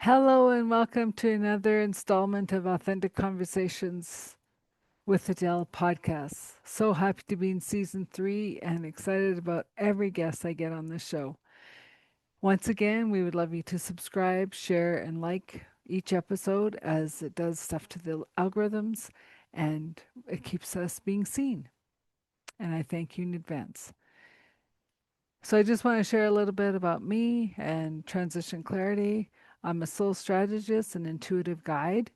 Hello and welcome to another installment of Authentic Conversations with Adele podcast. So happy to be in season 3 and excited about every guest I get on this show. Once again, we would love you to subscribe, share, and like each episode as it does stuff to the algorithms and it keeps us being seen. And I thank you in advance. So I just want to share a little bit about me and transition clarity. I'm a soul strategist and intuitive guide.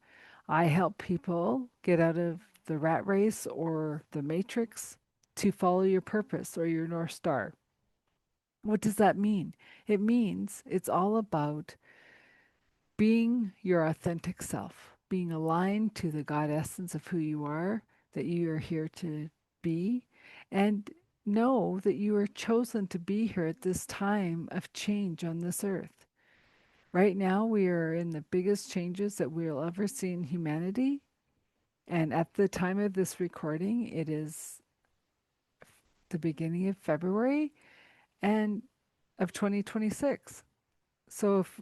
I help people get out of the rat race or the matrix to follow your purpose or your North Star. What does that mean? It means it's all about being your authentic self, being aligned to the God essence of who you are, that you are here to be, and know that you are chosen to be here at this time of change on this earth. Right now, we are in the biggest changes that we'll ever see in humanity. And at the time of this recording, it is the beginning of February and of 2026. So if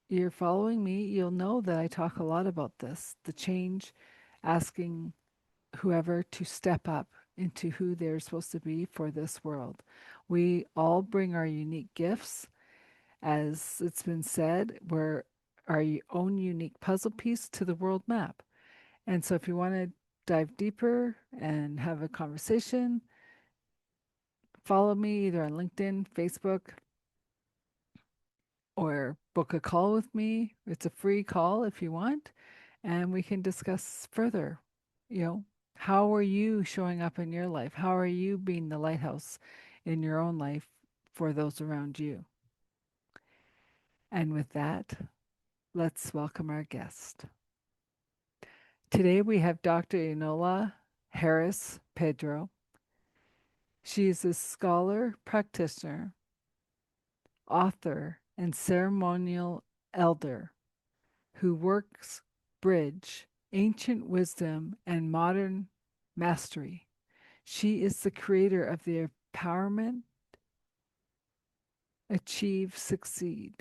you're following me, you'll know that I talk a lot about this, the change, asking whoever to step up into who they're supposed to be for this world. We all bring our unique gifts. As it's been said, we're our own unique puzzle piece to the world map. And so if you want to dive deeper and have a conversation, follow me either on LinkedIn, Facebook, or book a call with me. It's a free call if you want, and we can discuss further. You know, how are you showing up in your life? How are you being the lighthouse in your own life for those around you? And with that, let's welcome our guest. Today we have Dr. Enola Harris Pedro. She is a scholar, practitioner, author, and ceremonial elder who works bridge ancient wisdom and modern mastery. She is the creator of the Empowerment, Achieve, Succeed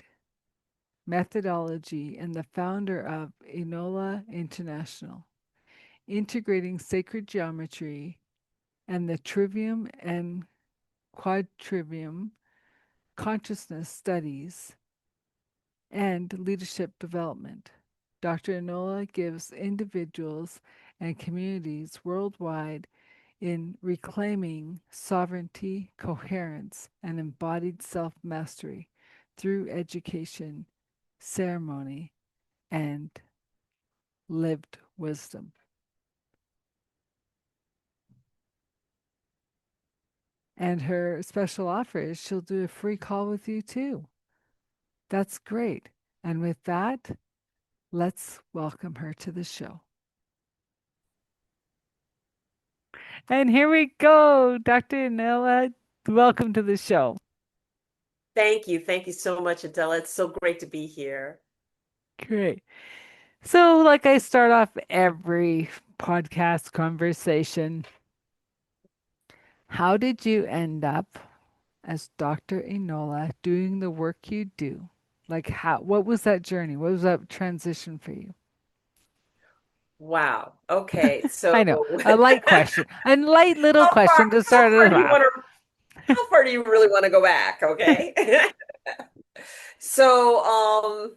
methodology and the founder of Enolia International, integrating sacred geometry and the trivium and quadrivium consciousness studies and leadership development. Dr. Enola gives individuals and communities worldwide in reclaiming sovereignty, coherence, and embodied self mastery through education, ceremony, and lived wisdom. And her special offer is she'll do a free call with you too. That's great. And with that, let's welcome her to the show. And here we go, Dr. Nella. Welcome to the show. Thank you. Thank you so much, Adele. It's so great to be here. Great. So, like I start off every podcast conversation, how did you end up as Dr. Enola doing the work you do? Like how what was that journey? What was that transition for you? Wow. Okay. I So know, a light question. A light little how far question to how start far us do you off. want to how far do you really want to go back? Okay. So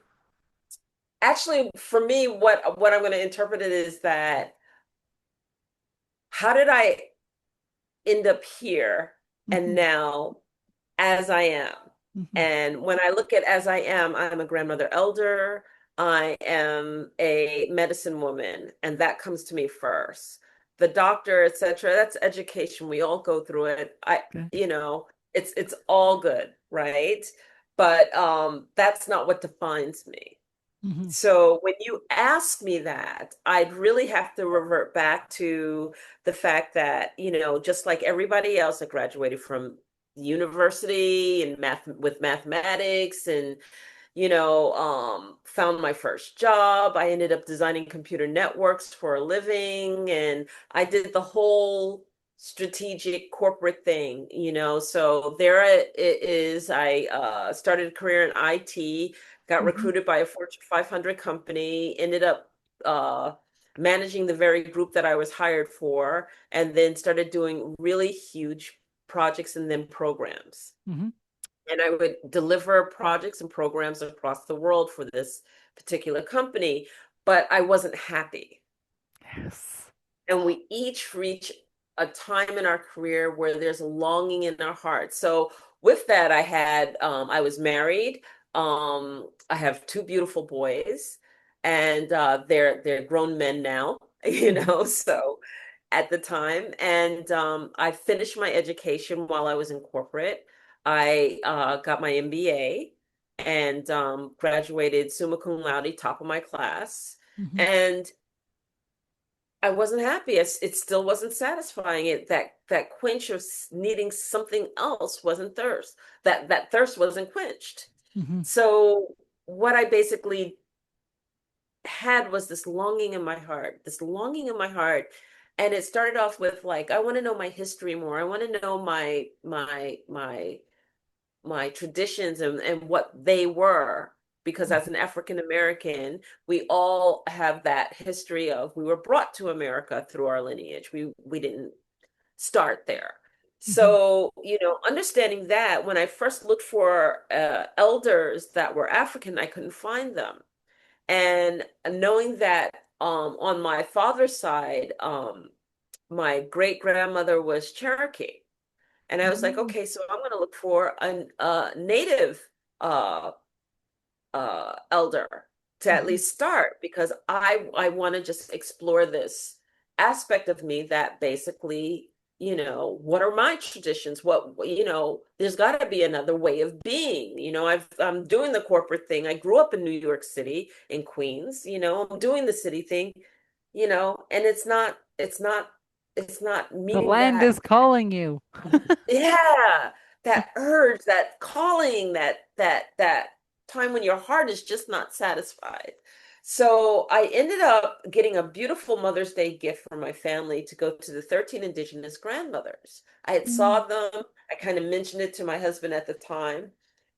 actually for me what I'm going to interpret it is that how did I end up here and Mhm, now as I am. mhm, And when I look at as I am, I'm a grandmother elder. I am a medicine woman, and that comes to me first. The doctor, etc., that's education. We all go through it. good, It's all good, right? But that's not what defines me. mhm, So when you ask me that, I'd really have to revert back to the fact that, just like everybody else, I graduated from university and mathematics and, found my first job. I ended up designing computer networks for a living and I did the whole strategic corporate thing, So there it is. I started a career in IT, got Mm-hmm. recruited by a Fortune 500 company, ended up uh, managing the very group that I was hired for, and then started doing really huge projects and then programs. Mm-hmm. And I would deliver projects and programs across the world for this particular company, but I wasn't happy. Yes. And we each reach a time in our career where there's a longing in our heart. So with that, I was married. I have two beautiful boys, and they're grown men now, Mm-hmm. So at the time, and I finished my education while I was in corporate. I got my MBA and graduated summa cum laude, top of my class. Mm-hmm. And I wasn't happy. It still wasn't satisfying. That quench of needing something else wasn't thirst. That thirst wasn't quenched. Mm-hmm. So what I basically had was this longing in my heart, this longing in my heart. And it started off with like, I want to know my history more. I want to know my traditions and what they were. Because as an African American, we all have that history of we were brought to America through our lineage. We didn't start there. Mm-hmm. So, understanding that when I first looked for elders that were African, I couldn't find them. And knowing that on my father's side, my great grandmother was Cherokee. And I was like, Mm-hmm. okay, so I'm going to look for a native uh, elder to at Mm-hmm. least start because I want to just explore this aspect of me that basically, what are my traditions? There's got to be another way of being. I'm doing the corporate thing. I grew up in New York City, in Queens. I'm doing the city thing. And it's not The meeting land that. is calling you. Yeah, that urge, that calling, that time when your heart is just not satisfied. So I ended up getting a beautiful Mother's Day gift from my family to go to the 13 Indigenous grandmothers. I had Mm-hmm. saw them. I kind of mentioned it to my husband at the time.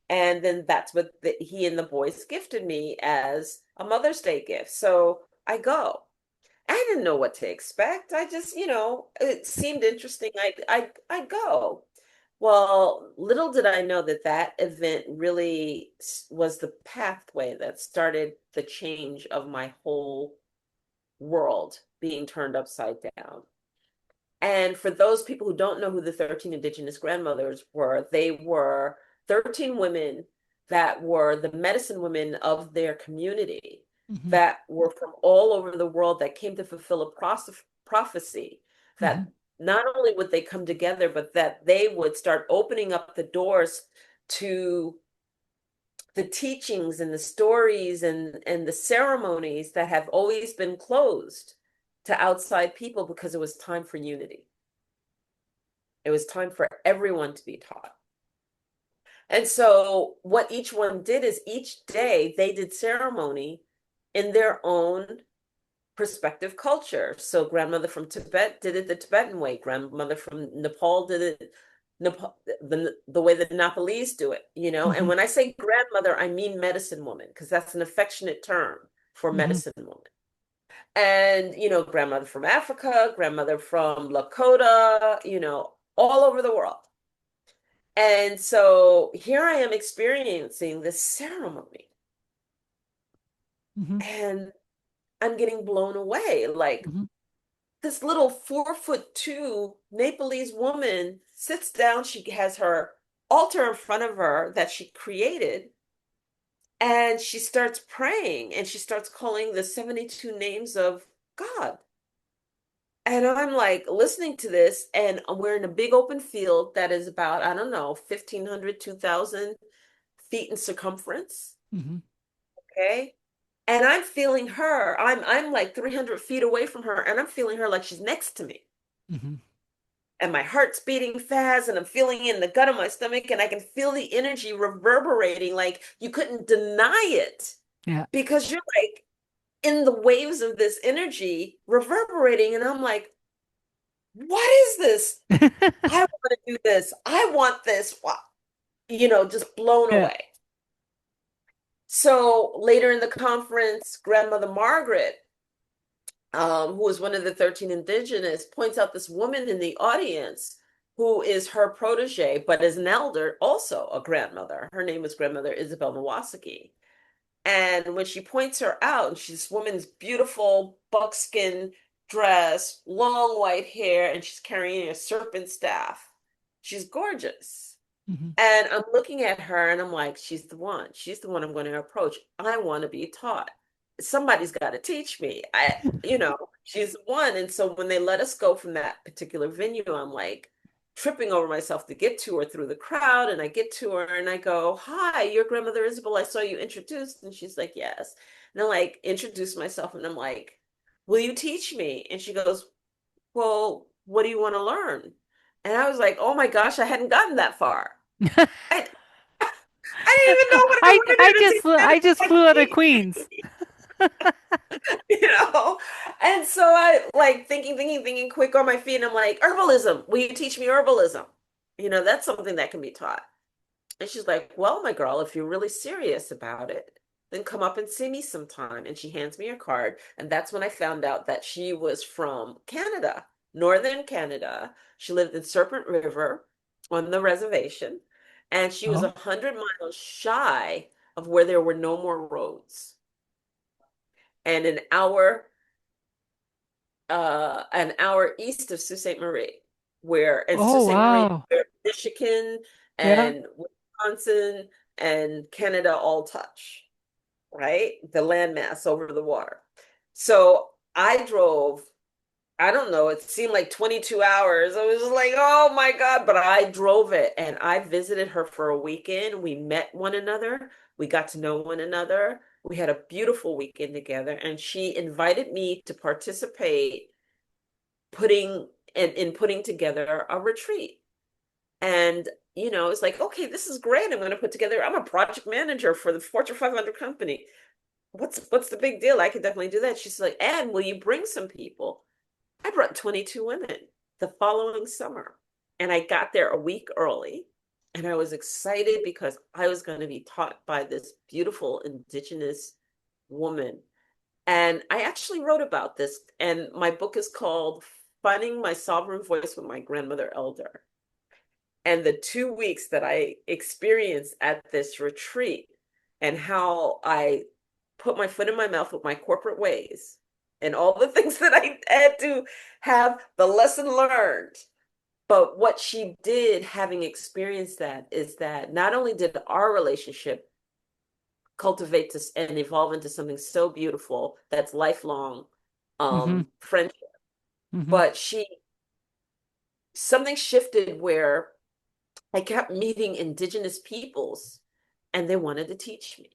And then that's what he and the boys gifted me as a Mother's Day gift. So I go. I didn't know what to expect. I just, it seemed interesting. I go. Well, little did I know that that event really was the pathway that started the change of my whole world being turned upside down. And for those people who don't know who the 13 Indigenous grandmothers were, they were 13 women that were the medicine women of their community, Mm-hmm. that were from all over the world, that came to fulfill a prophecy Mm-hmm. that not only would they come together, but that they would start opening up the doors to the teachings and the stories and the ceremonies that have always been closed to outside people because it was time for unity. It was time for everyone to be taught. And so, what each one did is each day they did ceremony in their own perspective culture. So, grandmother from Tibet did it the Tibetan way, grandmother from Nepal did it Nepal, the way the Nepalese do it. And Mm-hmm. when I say grandmother, I mean medicine woman, because that's an affectionate term for Mm-hmm. medicine woman. And, grandmother from Africa, grandmother from Lakota, all over the world. And so here I am experiencing this ceremony Mm-hmm. and I'm getting blown away. Like Mm-hmm. this little 4'2" Nepalese woman sits down. She has her altar in front of her that she created. And she starts praying and she starts calling the 72 names of God. And I'm like listening to this, and we're in a big open field that is about, I don't know, 1,500, 2,000 feet in circumference. Mm-hmm. Okay. And I'm feeling her. I'm like 300 feet away from her, and I'm feeling her like she's next to me. Mm-hmm. And my heart's beating fast, and I'm feeling it in the gut of my stomach, and I can feel the energy reverberating like you couldn't deny it Yeah. because you're like in the waves of this energy reverberating. And I'm like, what is this? I want to do this. I want this. Just blown Yeah. away. So later in the conference, Grandmother Margaret, who was one of the 13 indigenous, points out this woman in the audience who is her protege, but is an elder, also a grandmother. Her name is Grandmother Isabel Mawasaki. And when she points her out, and she's this woman's beautiful buckskin dress, long white hair, and she's carrying a serpent staff. She's gorgeous. Hmm. And I'm looking at her and I'm like, she's the one. She's the one I'm going to approach. I want to be taught. Somebody's got to teach me. She's the one. And so when they let us go from that particular venue, I'm like tripping over myself to get to her through the crowd. And I get to her and I go, "Hi, your grandmother Isabel. I saw you introduced." And she's like, "Yes." And I like introduce myself and I'm like, "Will you teach me?" And she goes, "Well, what do you want to learn?" And I was like, "Oh my gosh, I hadn't gotten that far." I, I didn't even know what I wanted her to teach me. I I just just like flew out of Queens. teach you know? And so I like thinking quick on my feet. And I'm like, herbalism. Will you teach me herbalism? That's something that can be taught. And she's like, "Well, my girl, if you're really serious about it, then come up and see me sometime." And she hands me a card. And that's when I found out that she was from Canada, Northern Canada. She lived in Serpent River on the reservation. And she was Oh, 100 miles shy of where there were no more roads. And an hour east of Sault Ste. Marie, and Sault oh, Ste. Marie, wow. where Michigan Yeah. and Wisconsin and Canada all touch, right? The landmass over the water. So I drove, I don't know, it seemed like 22 hours. I was like, oh my God, but I drove it and I visited her for a weekend. We met one another. We got to know one another. We had a beautiful weekend together, and she invited me to participate in putting together a retreat. And it's like, okay, this is great. I'm going to put together. I'm a project manager for the Fortune 500 company. What's the big deal? I could definitely do that. She's like, "And will you bring some people?" I brought 22 women the following summer, and I got there a week early. And I was excited because I was going to be taught by this beautiful indigenous woman. And I actually wrote about this, and my book is called Finding My Sovereign Voice with My Grandmother Elder. And the 2 weeks that I experienced at this retreat and how I put my foot in my mouth with my corporate ways and all the things that I had to have the lesson learned. But what she did, having experienced that, is that not only did our relationship cultivate this and evolve into something so beautiful that's lifelong Hmm. friendship, Hmm. but something shifted where I kept meeting indigenous peoples and they wanted to teach me.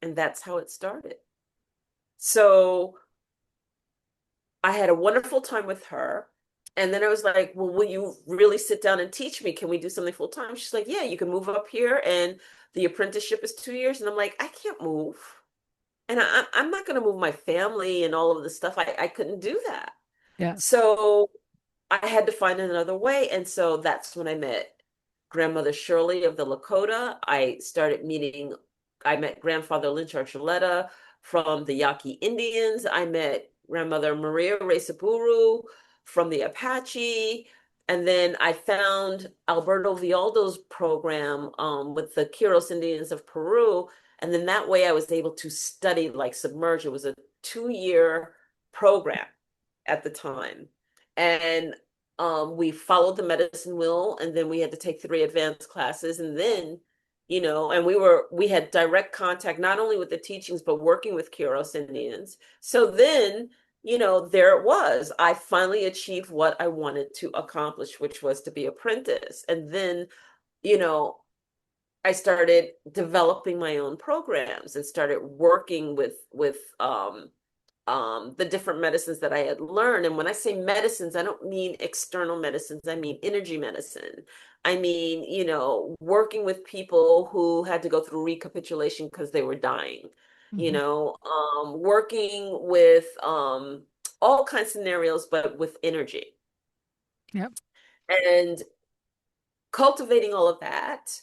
And that's how it started. So I had a wonderful time with her. And then I was like, "Well, will you really sit down and teach me? Can we do something full time?" She's like, "Yeah, you can move up here and the apprenticeship is 2 years." And I'm like, "I can't move. And I'm not going to move my family and all of this stuff. I couldn't do that." Yeah. So I had to find another way. And so that's when I met Grandmother Shirley of the Lakota. I met Grandfather Lynch Archuleta from the Yaqui Indians. I met Grandmother Maria Resaburu from the Apache. And then I found Alberto Vialdo's program with the Quiros Indians of Peru. And then that way I was able to study like submerge. It was a 2-year program at the time. And we followed the medicine wheel, and then we had to take 3 advanced classes, and then and we had direct contact not only with the teachings but working with Quiros Indians. So then there it was. I finally achieved what I wanted to accomplish, which was to be apprentice. And then you know I started developing my own programs and started working with the different medicines that I had learned. And when I say medicines, I don't mean external medicines. I mean energy medicine. I mean, working with people who had to go through recapitulation because they were dying, Hmm. working with all kinds of scenarios, but with energy. Yep. And cultivating all of that,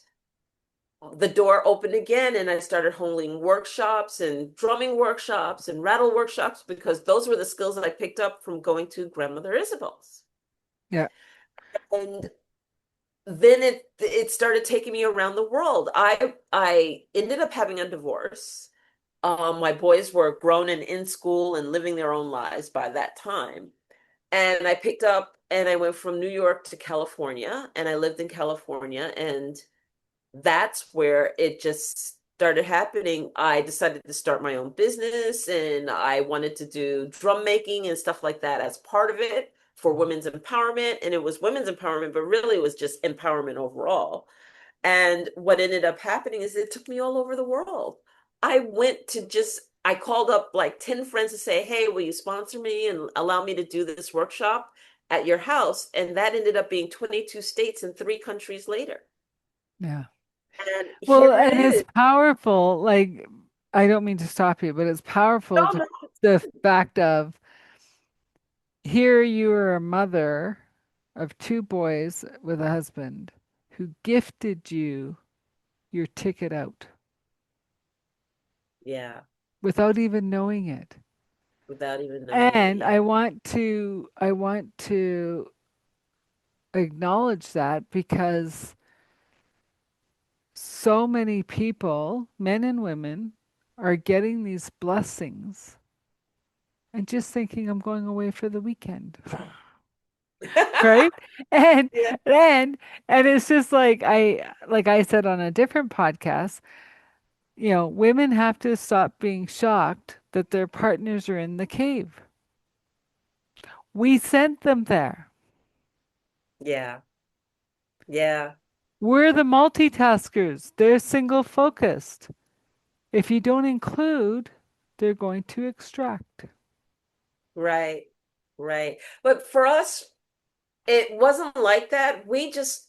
the door opened again and I started holding workshops and drumming workshops and rattle workshops because those were the skills that I picked up from going to grandmother Isabel's. Yeah. And then it started taking me around the world. I ended up having a divorce. My boys were grown and in school and living their own lives by that time. And I picked up and I went from New York to California and I lived in California, and that's where it just started happening. I decided to start my own business and I wanted to do drum making and stuff like that as part of it for women's empowerment. And it was women's empowerment, but really it was just empowerment overall. And what ended up happening is it took me all over the world. I called up like 10 friends to say, hey, will you sponsor me and allow me to do this workshop at your house? And that ended up being 22 states and 3 countries later. Yeah. And Well, here it and it's is. powerful. Like, I don't mean to stop you, but it's powerful Oh, to no. the fact of here you are a mother of two boys with a husband who gifted you your ticket out Yeah, without even knowing it. without even knowing it. And Yeah. I want to acknowledge that because so many people, men and women, are getting these blessings and just thinking I'm going away for the weekend. Right? And Yeah. and and it's just like I said on a different podcast, women have to stop being shocked that their partners are in the cave. We sent them there. Yeah. Yeah. We're the multitaskers. They're single focused. If you don't include, they're going to extract. Right. Right. But for us, it wasn't like that. We just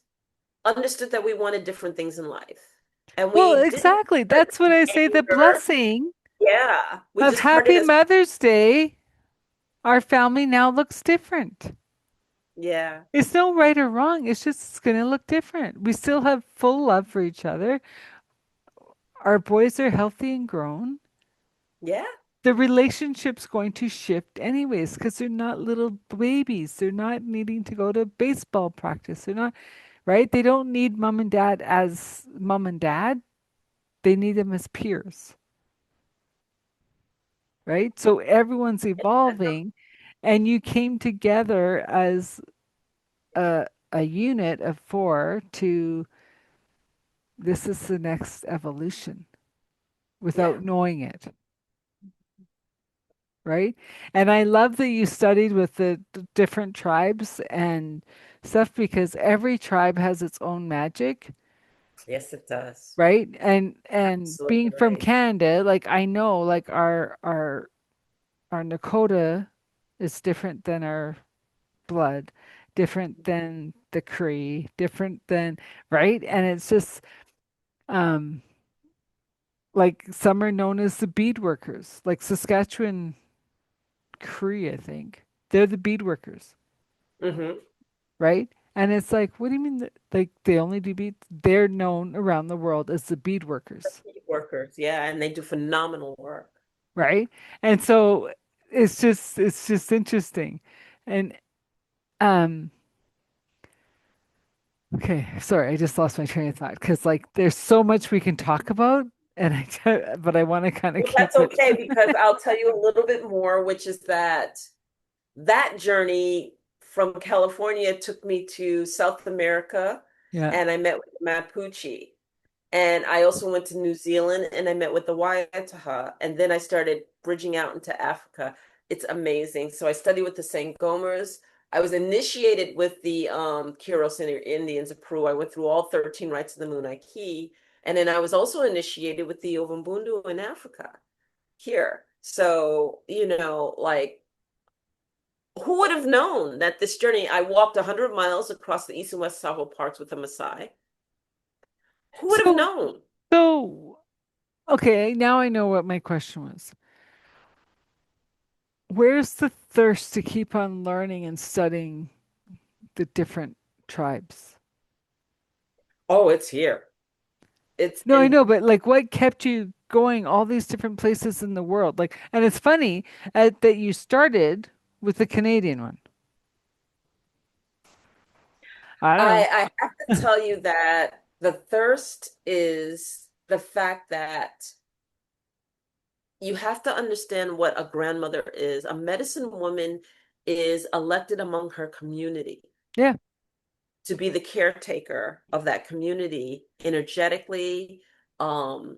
understood that we wanted different things in life. And Well, we didn't exactly. start That's what in I say. The anger. blessing Yeah. We of just started Happy as, Mother's Day, our family now looks different. yeah. It's no right or wrong. It's just it's going to look different. We still have full love for each other. Our boys are healthy and grown. Yeah. The relationship's going to shift anyways because they're not little babies. They're not needing to go to baseball practice. They're not, right? They don't need mom and dad as mom and dad. They need them as peers, right? So everyone's evolving and you came together as a, a unit of four to this is the next evolution Yeah. without knowing it, right? And I love that you studied with the different tribes and stuff because every tribe has its own magic, Yes, it does. right? And Absolutely being from right. Canada, like I know like our Nakota is different than our blood, different than the Cree, different than, right? And it's just um like some are known as the bead workers, like Saskatchewan Cree, I think. They're the bead workers, Mm-hmm. right? And it's like, what do you mean that like they only do beads? They're known around the world as the bead workers, Workers. Yeah. And they do phenomenal work. right? And so it's just interesting. And um okay, sorry, I just lost my train of thought because like there's so much we can talk about and but I want to kind of Well, keep that's it. okay because I'll tell you a little bit more, which is that journey from California took me to South America Yeah. and I met with the Mapuche. And I also went to New Zealand and I met with the Waitaha. And then I started bridging out into Africa. It's amazing. So I studied with the Sangomers. I was initiated with the Quiros Indians of Peru. I went through all 13 rites of the Munaki. And then I was also initiated with the Ovumbundu in Africa here. So, like, who would have known that this journey, I walked 100 miles across the East and West Sahel parks with a Maasai? Who would have So known? so okay, now I know what my question was. Where's the thirst to keep on learning and studying the different tribes? Oh, it's here. It's No, I in know, but like what kept you going all these different places in the world? Like, and it's funny that you started with the Canadian one. I don't I have to tell you that the thirst is the fact that you have to understand what a grandmother is. A medicine woman is elected among her community know. Yeah. to be the caretaker of that community energetically, um,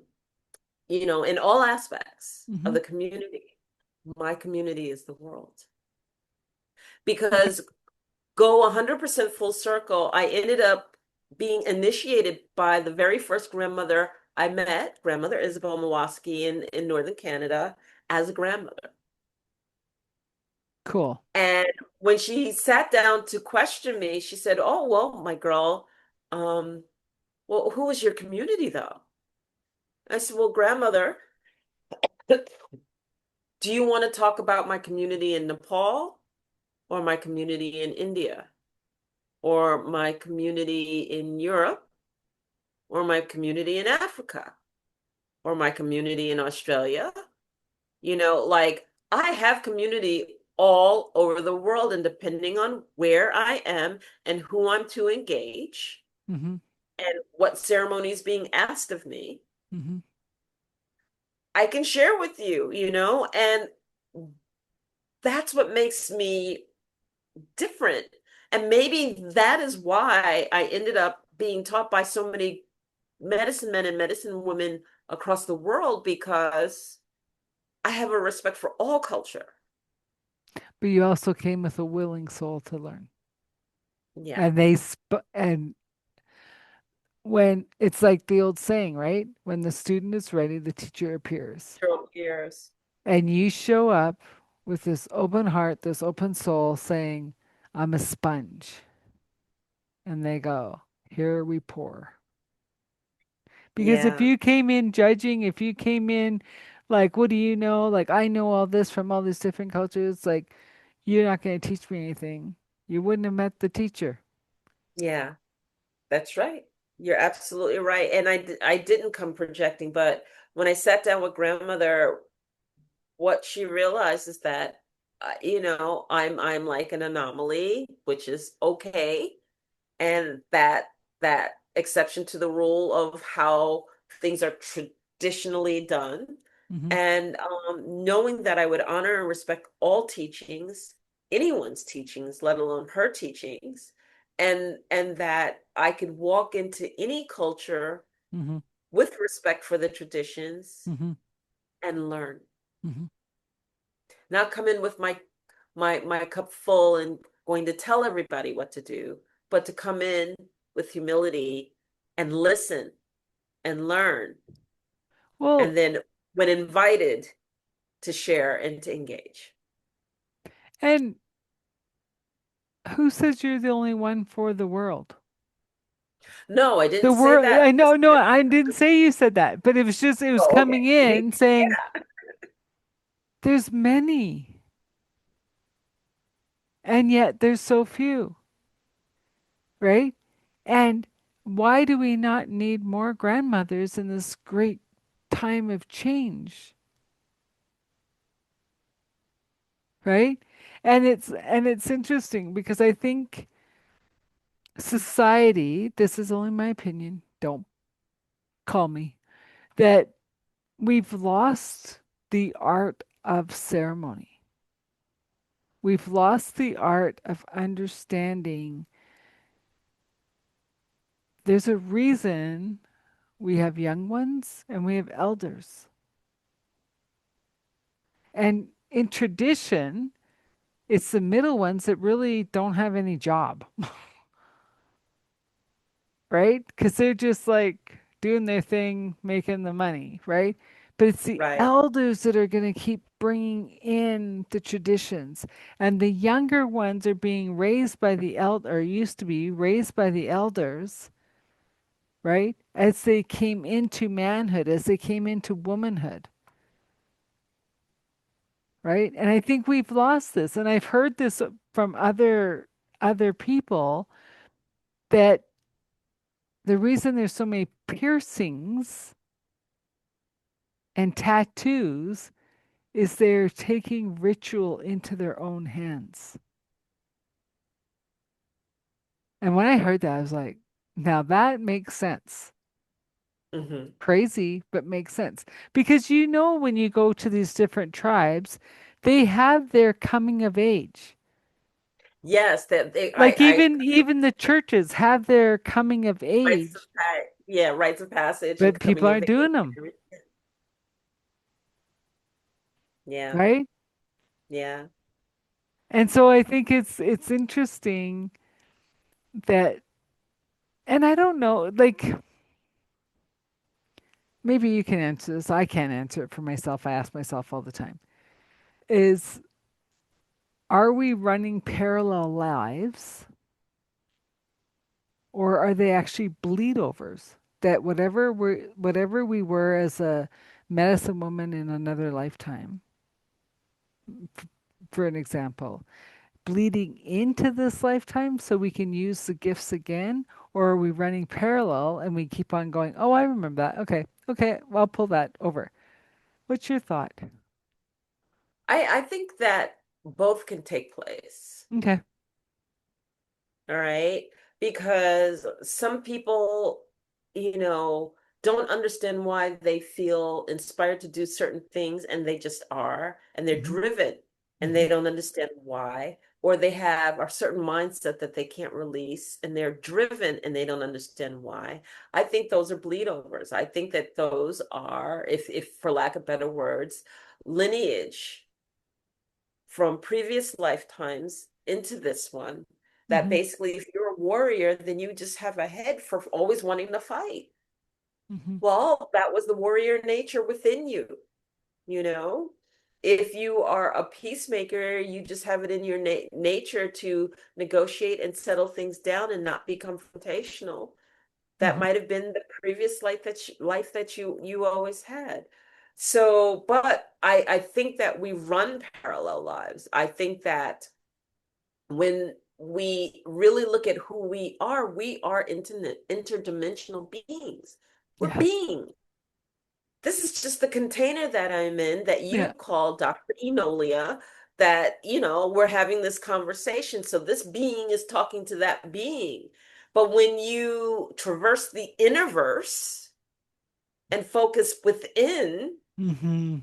in all aspects of Hmm. the community. My community is the world. Okay. Because go 100% full circle, I ended up being initiated by the very first grandmother I met, grandmother Isabel Mawaski in Northern Canada, as a grandmother. Cool. And when she sat down to question me, she said, "Oh, well, my girl, um, well, who is your community though?" I said, "Well, grandmother, do you want to talk about my community in Nepal or my community in India or my community in Europe or my community in Africa or my community in Australia?" Like I have community all over the world, and depending on where I am and who I'm to engage Hmm. and what ceremony is being asked of me, Hmm. I can share with you, and that's what makes me different. And maybe that is why I ended up being taught by so many medicine men and medicine women across the world because I have a respect for all culture. But you also came with a willing soul to learn. Yeah. And and when it's like the old saying, right? When the student is ready, the teacher appears. Throw ears. And you show up with this open heart, this open soul saying, I'm a sponge. And they go, here we pour. Because if Yeah. you came in judging, if you came in like, what do you know? Like, I know all this from all these different cultures. Like, you're not going to teach me anything. You wouldn't have met the teacher. Yeah. That's right. You're absolutely right. And I didn't come projecting, but when I sat down with grandmother, what she realized is that, I'm like an anomaly, which is okay, and that exception to the rule of how things are traditionally done, Hmm. and knowing that I would honor and respect all teachings, anyone's teachings, let alone her teachings, and that I could walk into any culture Hmm. with respect for the traditions Hmm. and learn. Hmm. Not come in with my cup full and going to tell everybody what to do, but to come in with humility and listen and learn. Well, And then when invited, to share and to engage. and who says you're the only one for the world? No, I The didn't say world, I that. know, no, I didn't say you said that, but it was just, it was Oh, coming okay. in saying, Yeah. there's many, and yet there's so few, right? And why do we not need more grandmothers in this great time of change, right? And it's interesting because I think society, this is only my opinion, don't call me, that we've lost the art of ceremony. We've lost the art of understanding there's a reason we have young ones and we have elders. And in tradition, it's the middle ones that really don't have any job, right? Because they're just like doing their thing, making the money, right? But it's the Right. elders that are going to keep bringing in the traditions. And the younger ones are being raised by the elder, or used to be raised by the elders, right? As they came into manhood, as they came into womanhood, right? And I think we've lost this. And I've heard this from other other people that the reason there's so many piercings and tattoos is they're taking ritual into their own hands. And when I heard that, I was like, now that makes sense. Hmm. Crazy, but makes sense. Because you know, when you go to these different tribes, they have their coming of age. Yes, that they, Like I even the churches have their coming of rites of age, yeah, rites of passage and but people coming of aren't age. doing them, Yeah, right? yeah. And so I think it's interesting that, and I don't know, like maybe you can answer this. I can't answer it for myself. I ask myself all the time. Is are we running parallel lives or are they actually bleed overs? That whatever we were as a medicine woman in another lifetime, for an example, bleeding into this lifetime so we can use the gifts again, or are we running parallel and we keep on going, oh, I remember that. Okay, okay, well, I'll pull that over. What's your thought? I think that both can take place. Okay. All right. Because some people, you know, don't understand why they feel inspired to do certain things and they just are, and they're Hmm. driven and they Hmm. don't understand why, or they have a certain mindset that they can't release and they're driven and they don't understand why. I think those are bleed overs. I think that those are, if for lack of better words, lineage from previous lifetimes into this one, that Hmm. basically if you're a warrior then you just have a head for always wanting to fight. Hmm. Well, that was the warrior nature within you, you know. If you are a peacemaker, you just have it in your nature to negotiate and settle things down and not be confrontational. That Hmm. might have been the previous life that you always had. So, but I think that we run parallel lives. I think that when we really look at who we are interdimensional beings. We're Yes. being. This is just the container that I'm in that you Yeah. call Dr. Enolia, that, we're having this conversation. So this being is talking to that being. But when you traverse the innerverse and focus within Hmm.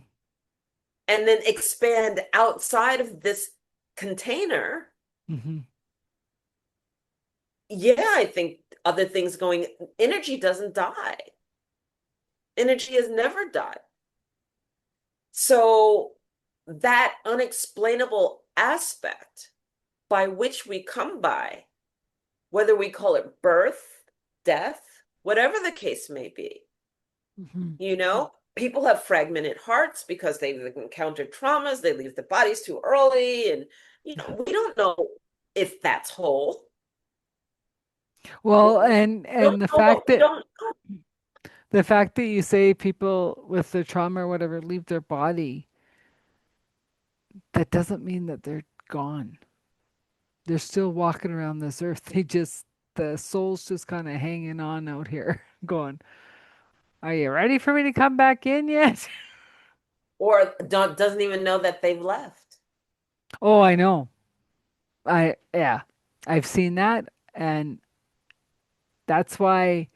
and then expand outside of this container, Hmm. yeah, I think other things going, energy doesn't die. Energy has never died. So that unexplainable aspect by which we come by, whether we call it birth, death, whatever the case may be, Hmm. people have fragmented hearts because they've encountered traumas, they leave the bodies too early, and we don't know if that's whole. Well, We don't and the know fact what we that don't know. you say people with the trauma or whatever leave their body, that doesn't mean that they're gone. They're still walking around this earth. The soul's just kind of hanging on out here, going, are you ready for me to come back in yet? Or doesn't even know that they've left. Oh, I know. Yeah, I've seen that. And that's why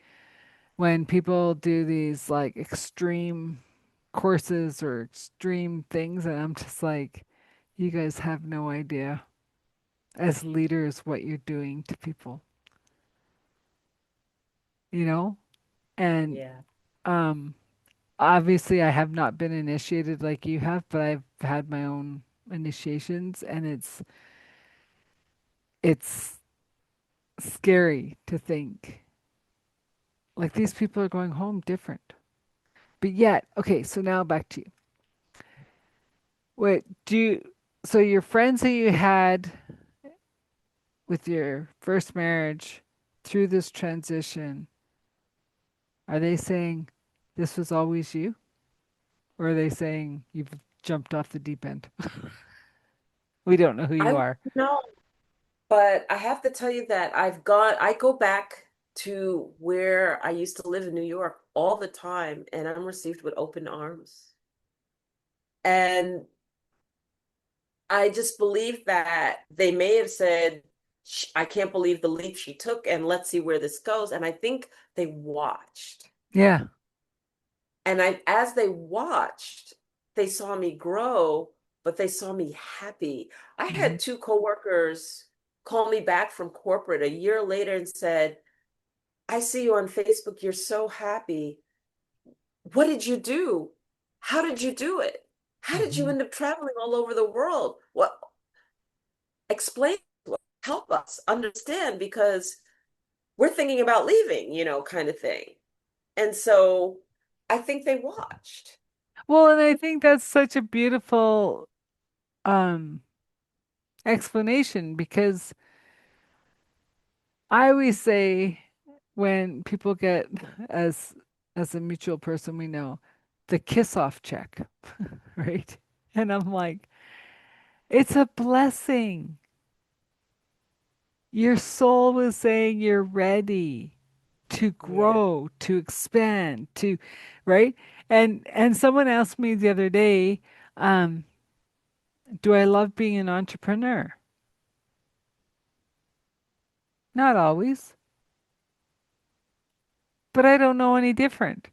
when people do these like extreme courses or extreme things, and I'm just like, you guys have no idea as leaders what you're doing to people, you know? And Yeah. um obviously I have not been initiated like you have, but I've had my own initiations and it's scary to think like these people are going home different. But yet, okay, so now back to you. Wait, so your friends that you had with your first marriage through this transition, are they saying this was always you? Or are they saying you've jumped off the deep end? We don't know who I you don't are. know, But I have to tell you that I go back to where I used to live in New York all the time, and I'm received with open arms. And I just believe that they may have said, I can't believe the leap she took, and let's see where this goes. And I think they watched. Yeah. And as they watched, they saw me grow, but they saw me happy. I Hmm. had two coworkers call me back from corporate a year later and said, I see you on Facebook. You're so happy. What did you do? How did you do it? How did you Hmm. end up traveling all over the world? What explain to us, help us understand because we're thinking about leaving, kind of thing. And so I think they watched. Well, and I think that's such a beautiful um explanation because I always say when people get as as a mutual person we know the kiss off check, right? And I'm like, it's a blessing. Your soul was saying you're ready to Yeah. grow, to expand, to right? And someone asked me the other day, um, do I love being an entrepreneur? Not always, but I don't know any different.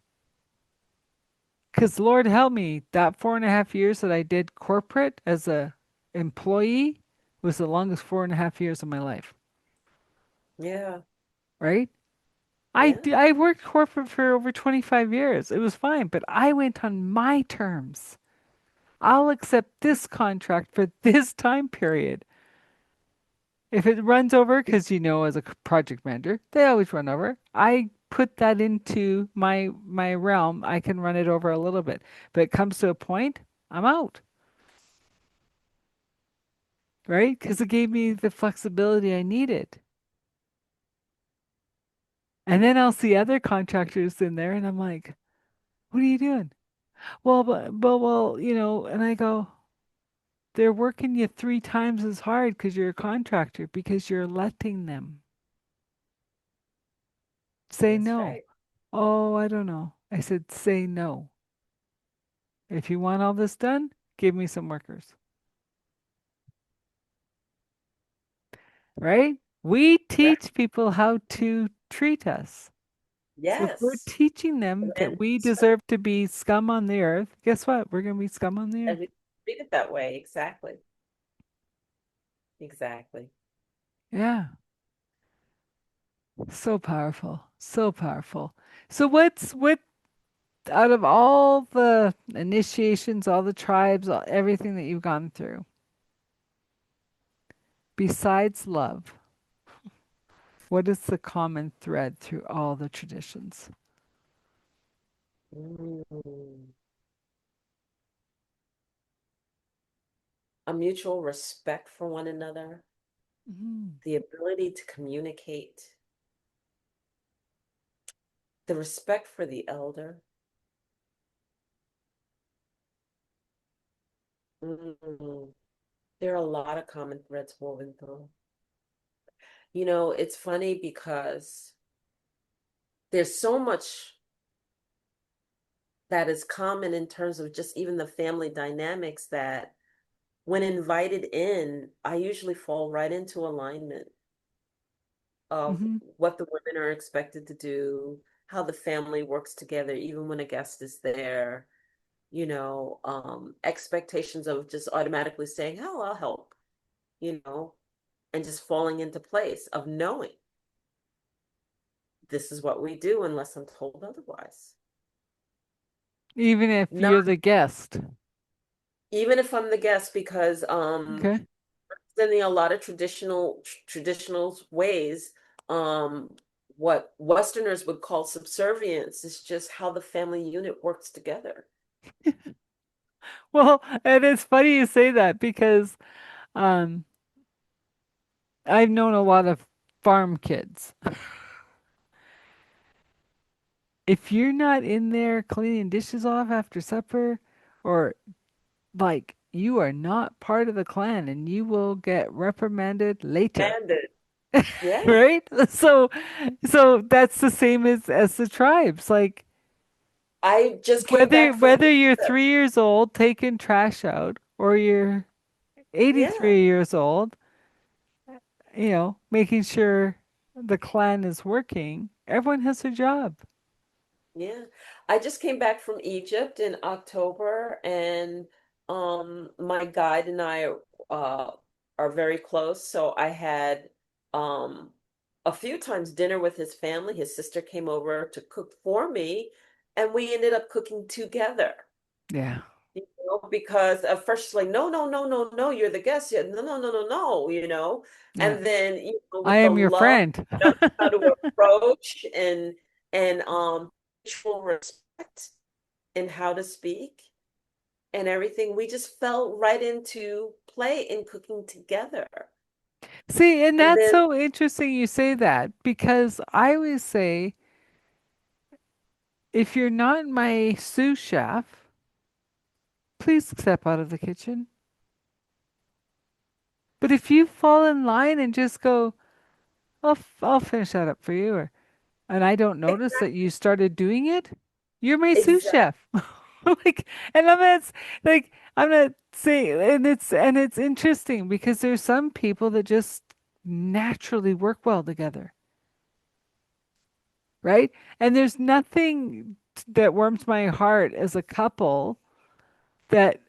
Because Lord help me, that 4.5 years that I did corporate as a employee was the longest 4.5 years of my life, Yeah. right? Yeah. I worked corporate for over 25 years. It was fine, but I went on my terms. I'll accept this contract for this time period. If it runs over, because as a project manager, they always run over. I put that into my realm. I can run it over a little bit, but it comes to a point, I'm out, right? Because it gave me the flexibility I needed. And then I'll see other contractors in there, and I'm like, "What are you doing?" Well, and I go, "They're working you 3 times as hard because you're a contractor because you're letting them say That's no." right. Oh, I don't know. I said, "Say no. If you want all this done, give me some workers." Right? We Right. teach people how to treat us. So if we're Yes. teaching them And that then we so deserve to be scum on the earth, guess what? We're going to be scum on the and earth. we treat it that way. Exactly. Exactly. Yeah. So powerful. So powerful. So what out of all the initiations, all the tribes, everything that you've gone through, besides love, what is the common thread through all the traditions? Mm. A mutual respect for one another, Mhm. the ability to communicate, the respect for the elder. Mm. There are a lot of common threads woven through. It's funny because there's so much that is common in terms of just even the family dynamics that when invited in, I usually fall right into alignment of Mhm. what the women are expected to do, how the family works together, even when a guest is there, expectations of just automatically saying, oh, I'll help, you know, and just falling into place of knowing this is what we do unless I'm told otherwise. Even if Not you're the guest. even if I'm the guest, because Okay. in a lot of traditional ways, um, what Westerners would call subservience is just how the family unit works together. Well, and it's funny you say that because um, I've known a lot of farm kids. If you're not in there cleaning dishes off after supper or like you are not part of the clan and you will get reprimanded later. And yeah, Right? So that's the same as the tribes. Like I just came whether back from whether you're Egypt. 3 years old taking trash out or you're Yeah. 83 years old, making sure the clan is working, everyone has a job. Yeah. I just came back from Egypt in October, and my guide and I uh are very close. So I had um a few times dinner with his family. His sister came over to cook for me, and we ended up cooking together. Yeah. Because at first she's like, no, no, no, no, no, you're the guest. Yeah, no, no, no, no, no, Yeah. And then, I with the am your love, friend. how to approach and mutual respect and how to speak and everything, we just fell right into play in cooking together. See, and And that's then so interesting you say that because I always say if you're not my sous chef, please step out of the kitchen. But if you fall in line and just go, I'll finish that up for you, and I don't notice that you started doing it, you're my sous exactly, chef. Like, and I'm not saying, and it's interesting because there's some people that just naturally work well together, right? And there's nothing that warms my heart as a couple that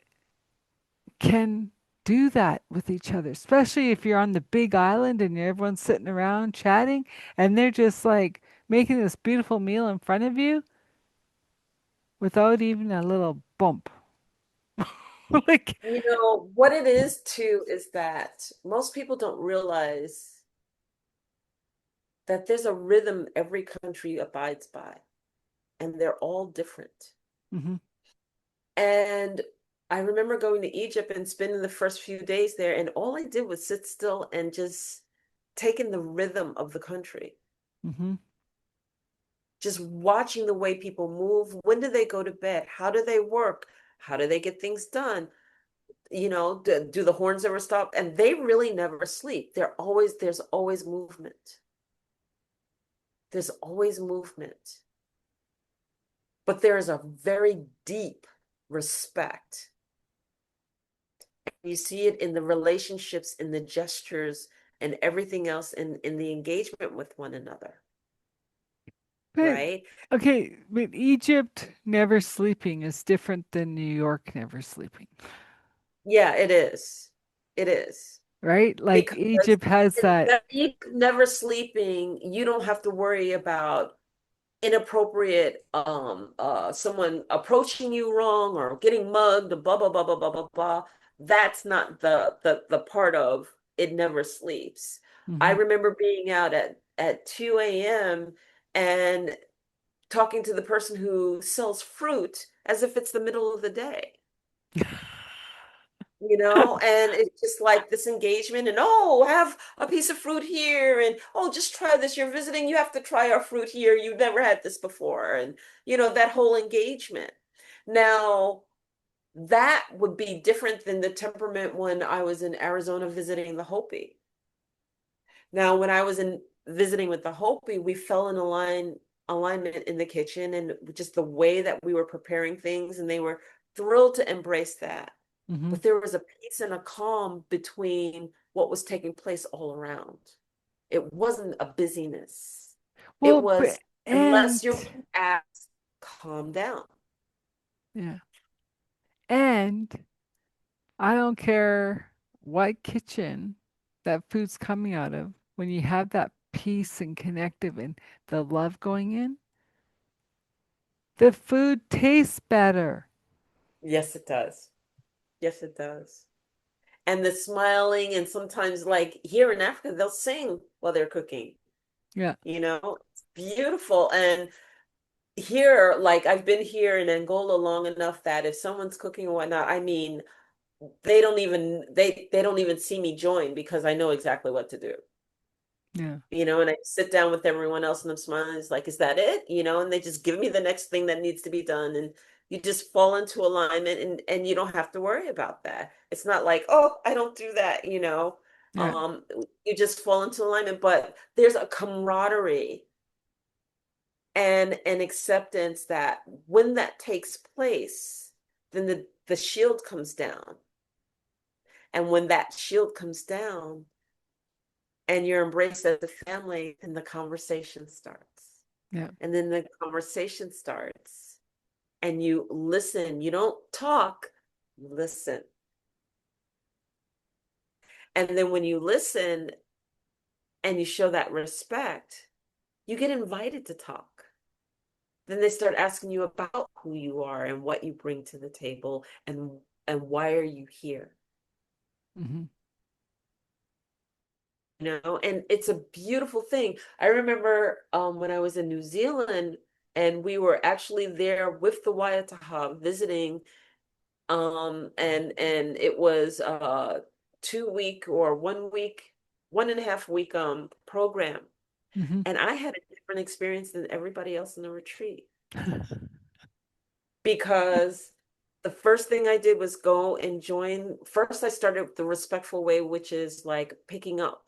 can do that with each other, especially if you're on the big island and everyone's sitting around chatting and they're just like making this beautiful meal in front of you without even a little bump. Like, what it is too is that most people don't realize that there's a rhythm every country abides by, and they're all different. hmm And I remember going to Egypt and spending the first few days there, and all I did was sit still and just take in the rhythm of the country, hmm just watching the way people move. When do they go to bed? How do they work? How do they get things done? Do the horns ever stop? And they really never sleep. There's always movement. There's always movement. But there is a very deep respect. You see it in the relationships, in the gestures, and everything else in the engagement with one another, but right? okay, but Egypt never sleeping is different than New York never sleeping, Yeah, it is. It is. right? Like Because Egypt has in that. never sleeping, you don't have to worry about inappropriate someone approaching you wrong or getting mugged, blah blah blah blah blah blah blah. That's not the part of it never sleeps. I hmm remember being out at 2 a.m. and talking to the person who sells fruit as if it's the middle of the day. And it's just like this engagement, and oh, have a piece of fruit here, and oh, just try this. You're visiting, you have to try our fruit here. You've never had this before. And that whole engagement. Now, that would be different than the temperament when I was in Arizona visiting the Hopi. Now, when I was in visiting with the Hopi, we fell in alignment in the kitchen, and just the way that we were preparing things, and they were thrilled to embrace that. hmm But there was a peace and a calm between what was taking place all around. It wasn't a busyness. It Well, was, and unless you're being asked, calm down. yeah, and I don't care what kitchen that food's coming out of. When you have that peace and connective and the love going in, the food tastes better. Yes, it does. Yes, it does. And the smiling, and sometimes, like here in Africa, they'll sing while they're cooking. Yeah, It's beautiful. And here, like I've been here in Angola long enough that if someone's cooking or whatnot, I mean, they don't even see me join because I know exactly what to do. yeah. And I sit down with everyone else and I'm smiling. It's like, is that it? And they just give me the next thing that needs to be done. And, You just fall into alignment and you don't have to worry about that. It's not like, oh, I don't do that, you know. Yeah. You just fall into alignment, but there's a camaraderie and an acceptance that when that takes place, then the shield comes down. And when that shield comes down and you're embraced as a family, then the conversation starts. Yeah. And then the conversation starts and you listen. You don't talk, you listen. And then when you listen and you show that respect, you get invited to talk. Then they start asking you about who you are and what you bring to the table and why are you here? Hmm. You know, and it's a beautiful thing. I remember when I was in New Zealand and we were actually there with the Waiataha visiting, and it was 2 week or 1 week, 1.5 week program. Hmm. And I had a different experience than everybody else in the retreat because the first thing I did was go and join. First, I started the respectful way, which is like picking up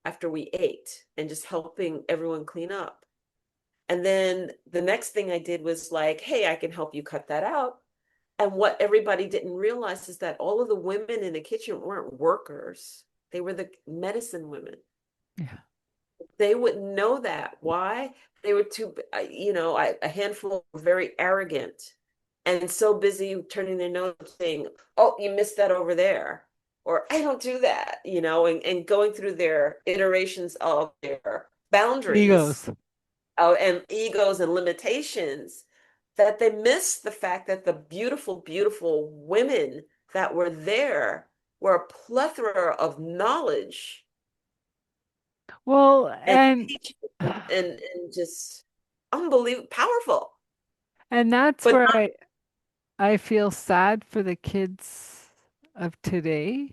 after we ate and just helping everyone clean up. And then the next thing I did was like, hey, I can help you cut that out. And what everybody didn't realize is that all of the women in the kitchen weren't workers. They were the medicine women. Yeah. They wouldn't know that. Why? They were too, a handful were very arrogant and so busy turning their nose saying, oh, you missed that over there. Or I don't do that, and going through their iterations of their boundaries, Egos. and egos and limitations, that they missed the fact that the beautiful, beautiful women that were there were a plethora of knowledge Well, and teaching and just unbelievable, powerful. and that's But where not, I feel sad for the kids of today.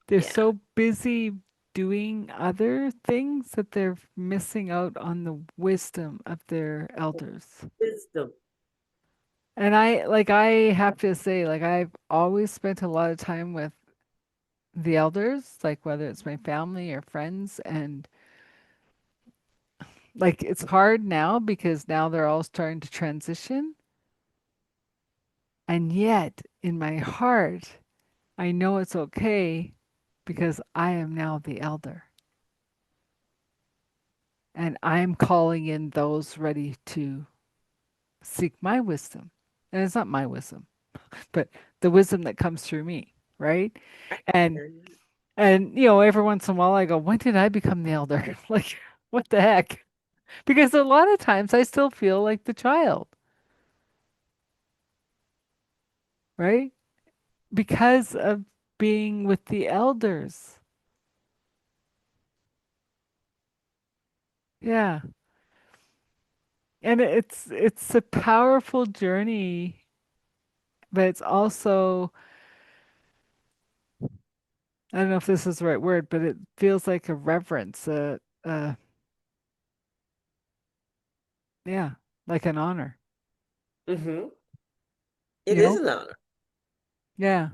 They're yeah, so busy doing other things that they're missing out on the wisdom of their elders. wisdom. And I have to say, like, I've always spent a lot of time with the elders, like whether it's my family or friends. And like, it's hard now because now they're all starting to transition. And yet, in my heart, I know it's okay because I am now the elder. And I'm calling in those ready to seek my wisdom. And it's not my wisdom, but the wisdom that comes through me, right? I And hear you. every once in a while I go, when did I become the elder? Like, what the heck? Because a lot of times I still feel like the child, right? Because of being with the elders. Yeah. And it's a powerful journey, but it's also, I don't know if this is the right word, but it feels like a reverence, yeah, like an honor, Mm-hmm. It you is know? an honor. Yeah,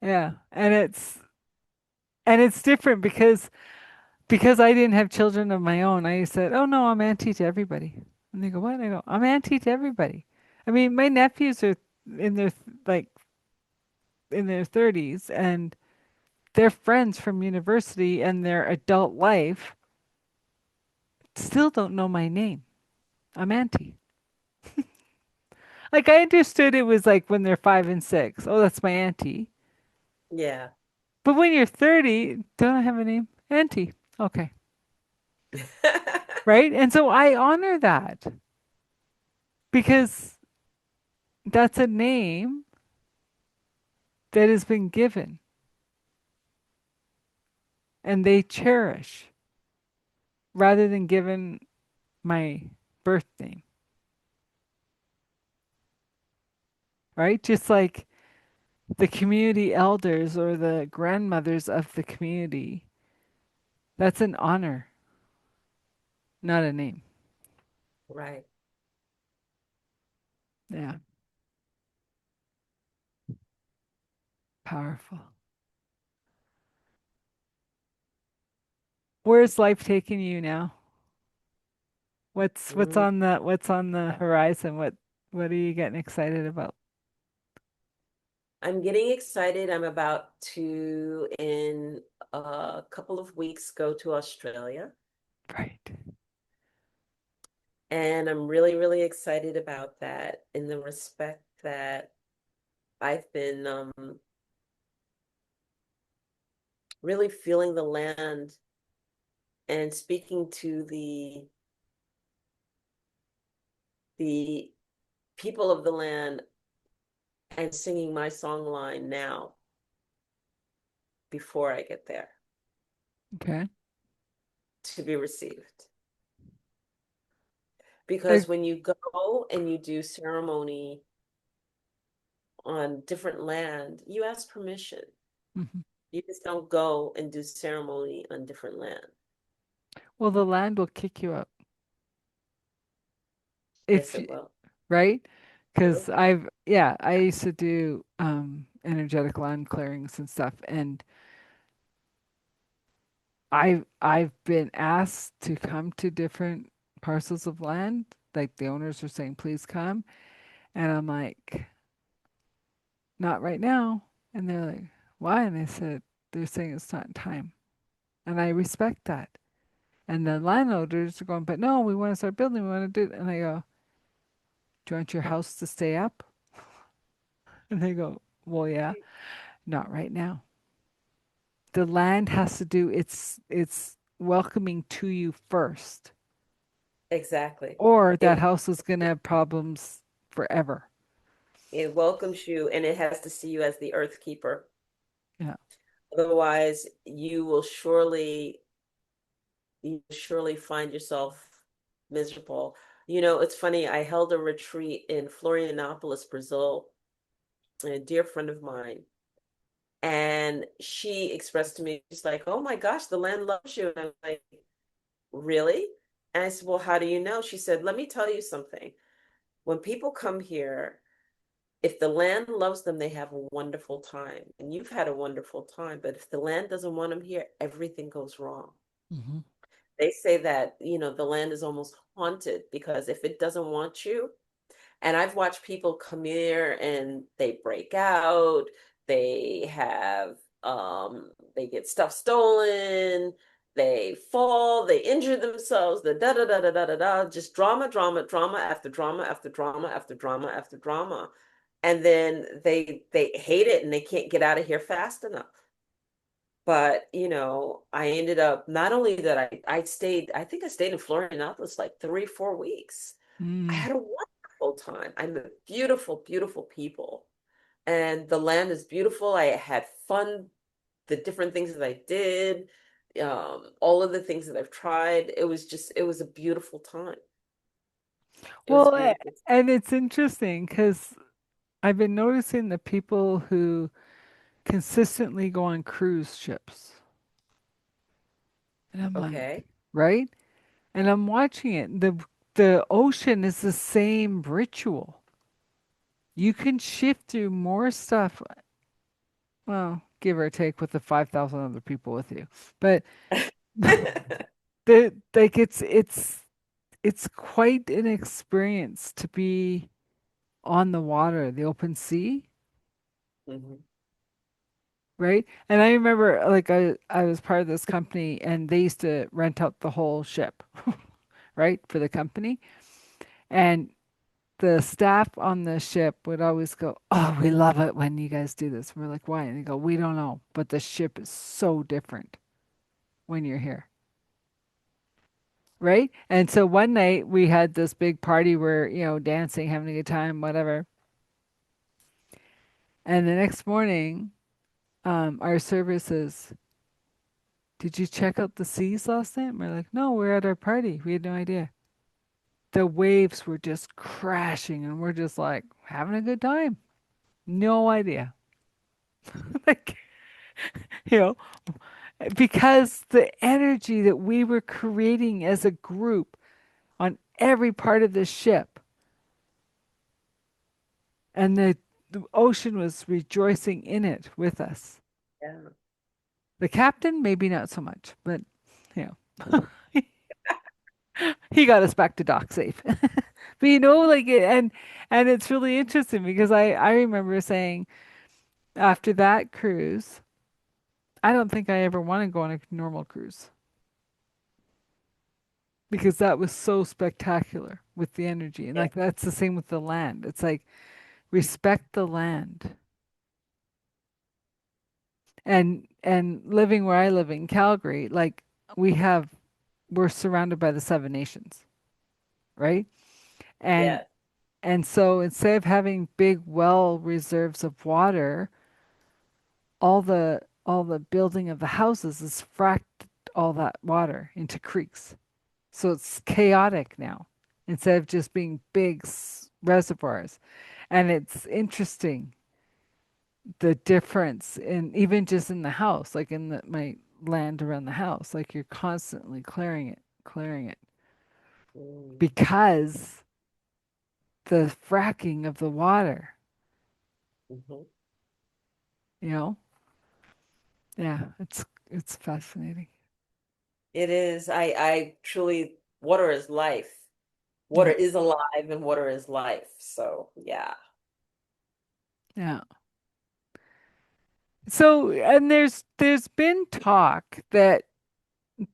yeah. And it's different because I didn't have children of my own. I said, "Oh no, I'm auntie to everybody." And they go, "What?" I go, "I'm auntie to everybody." I mean, my nephews are in their like in their 30s and their friends from university and their adult life still don't know my name. I'm auntie. Like I understood it was like when they're 5 and 6. Oh, that's my auntie. Yeah. But when you're 30, don't I have a name? Auntie. Okay. Right? And so I honor that because that's a name that has been given and they cherish rather than given my birth name. Right? Just like the community elders or the grandmothers of the community. That's an honor, not a name. Right. Yeah. Powerful. Where's life taking you now? Mm. What's on the horizon? What are you getting excited about? I'm getting excited. I'm about to, in a couple of weeks, go to Australia. Right. And I'm really, really excited about that in the respect that I've been really feeling the land and speaking to the people of the land and singing my song line now before I get there Okay. to be received. Like, Because when you go and you do ceremony on different land, you ask permission. mhm. You just don't go and do ceremony on different land. Well, the land will kick you out Yes, if it you, will. right? Because True. I used to do energetic land clearings and stuff, and I've been asked to come to different parcels of land, like the owners are saying, please come, and I'm like, not right now, and they're like, why? And I said, they're saying it's not time, and I respect that. And the landowners are going, but no, we want to start building, we want to do it, and I go, do you want your house to stay up? And they go, well, yeah, not right now. The land has to do its welcoming to you first, Exactly. or that It house is going to have problems forever. it welcomes you and it has to see you as the earth keeper. Yeah. Otherwise, you surely find yourself miserable. It's funny, I held a retreat in Florianopolis, Brazil, and a dear friend of mine, and she expressed to me, she's like, "Oh my gosh, the land loves you." And I'm like, "Really?" And I said, "Well, how do you know?" She said, "Let me tell you something. When people come here, if the land loves them, they have a wonderful time. And you've had a wonderful time. But if the land doesn't want them here, everything goes wrong." Hmm. They say that, the land is almost haunted because if it doesn't want you, and I've watched people come here and they break out, they have they get stuff stolen, they fall, they injure themselves, the da da da da da da da, just drama, drama, drama after drama after drama after drama after drama. And then they hate it and they can't get out of here fast enough. But, I ended up not only that I think I stayed in Florianopolis like 3, 4 weeks. I Mm. had a wonderful time. I met beautiful, beautiful people. And the land is beautiful. I had fun, the different things that I did, all of the things that I've tried. It was a beautiful time. It was Well, beautiful. and it's interesting because I've been noticing the people who consistently go on cruise ships. And I'm like, Okay. right? And I'm watching it. The ocean is the same ritual. You can shift through more stuff, well, give or take with the 5,000 other people with you. But like it's quite an experience to be on the water, the open sea, Mhm. right? And I remember like I was part of this company and they used to rent out the whole ship, right, for the company. And the staff on the ship would always go, "Oh, we love it when you guys do this." We're like, "Why?" And they go, "We don't know, but the ship is so different when you're here." Right? And so one night we had this big party where, dancing, having a good time, whatever. And the next morning, our services, did you check out the seas last night? And we're like, no, we're at our party. We had no idea. The waves were just crashing and we're just like having a good time. No idea. Like, you know, because the energy that we were creating as a group on every part of the ship and the ocean was rejoicing in it with us. Yeah. The captain, maybe not so much, but you know, he got us back to dock safe. But like, and it's really interesting because I remember saying after that cruise, I don't think I ever want to go on a normal cruise because that was so spectacular with the energy. And Yeah. like that's the same with the land. It's like respect the land. And living where I live in Calgary, like we have we're surrounded by the seven nations, right? And Yeah. and so instead of having big well reserves of water, all the building of the houses is fracked all that water into creeks. So it's chaotic now instead of just being big reservoirs. And it's interesting the difference in even just in the house, like in my land around the house, like you're constantly clearing it Mm. because the fracking of the water, Mhm. you know? Yeah, it's fascinating. It is. I truly, water is life. Water Yeah, is alive and water is life. So, yeah. yeah. So, and there's been talk that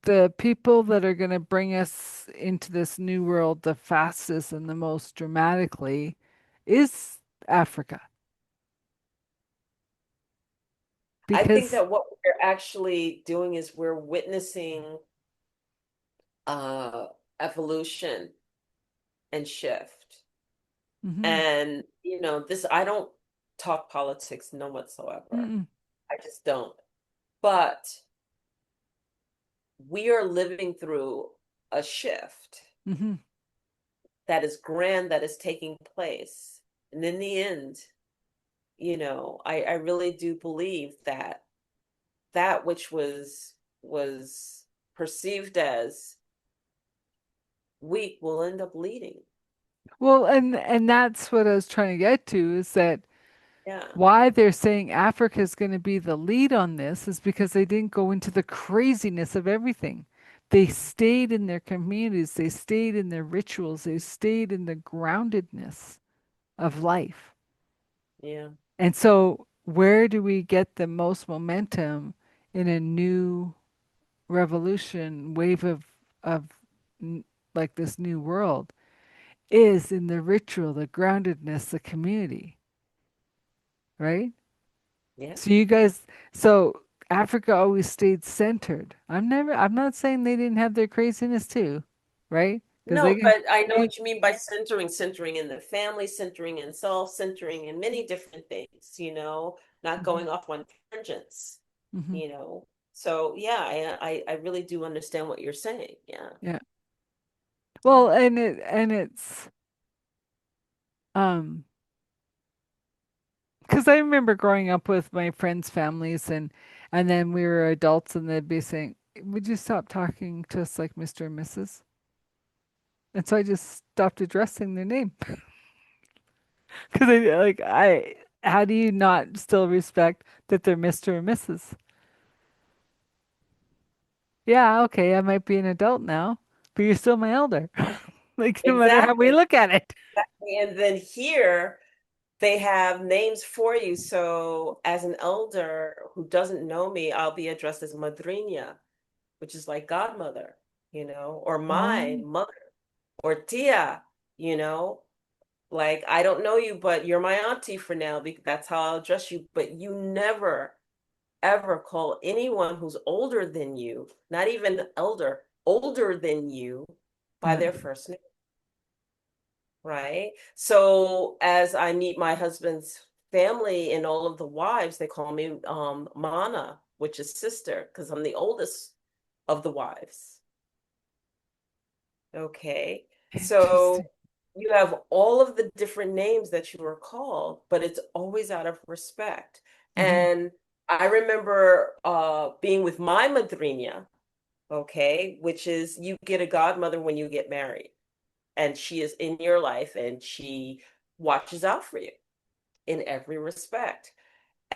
the people that are going to bring us into this new world the fastest and the most dramatically is Africa I think because that what we're actually doing is we're witnessing uh evolution and shift. hmm And, this, I don't talk politics, none whatsoever. mm-mm, I just don't. But we are living through a shift hmm that is grand, that is taking place. And in the end, I really do believe that that which was perceived as weak will end up leading. well, and that's what I was trying to get to is that Yeah, why they're saying Africa is going to be the lead on this is because they didn't go into the craziness of everything. They stayed in their communities, they stayed in their rituals, they stayed in the groundedness of life. yeah, And so, where do we get the most momentum in a new revolution, wave of n- like this new world? Is in the ritual, the groundedness, the community, right? yeah. So you guys, so Africa always stayed centered. I'm not saying they didn't have their craziness too, right? Because they No, can, but I know they, what you mean by centering, centering in the family, centering in self, centering in many different things, not hmm going off on tangents, hmm you know. So yeah, I really do understand what you're saying. Yeah. yeah. Yeah. Well, and it's um because I remember growing up with my friends' families and then we were adults and they'd be saying, "Would you stop talking to us like Mr. and Mrs.?" And so I just stopped addressing their name because how do you not still respect that they're Mr. or Mrs.? Yeah, okay, I might be an adult now, but you're still my elder. Like no matter how we Exactly. look at it. And then here they have names for you. So as an elder who doesn't know me, I'll be addressed as madrina, which is like godmother, or my Oh, mother, or tia, you know. Like, I don't know you, but you're my auntie for now because that's how I'll address you. But you never, ever call anyone who's older than you, not even elder, older than you, by yeah. their first name, right? So as I meet my husband's family and all of the wives, they call me Mana, which is sister, because I'm the oldest of the wives. Okay. So Interesting. you have all of the different names that you were called, but it's always out of respect. hmm And I remember being with my madrina, okay, which is you get a godmother when you get married, and she is in your life and she watches out for you. in every respect.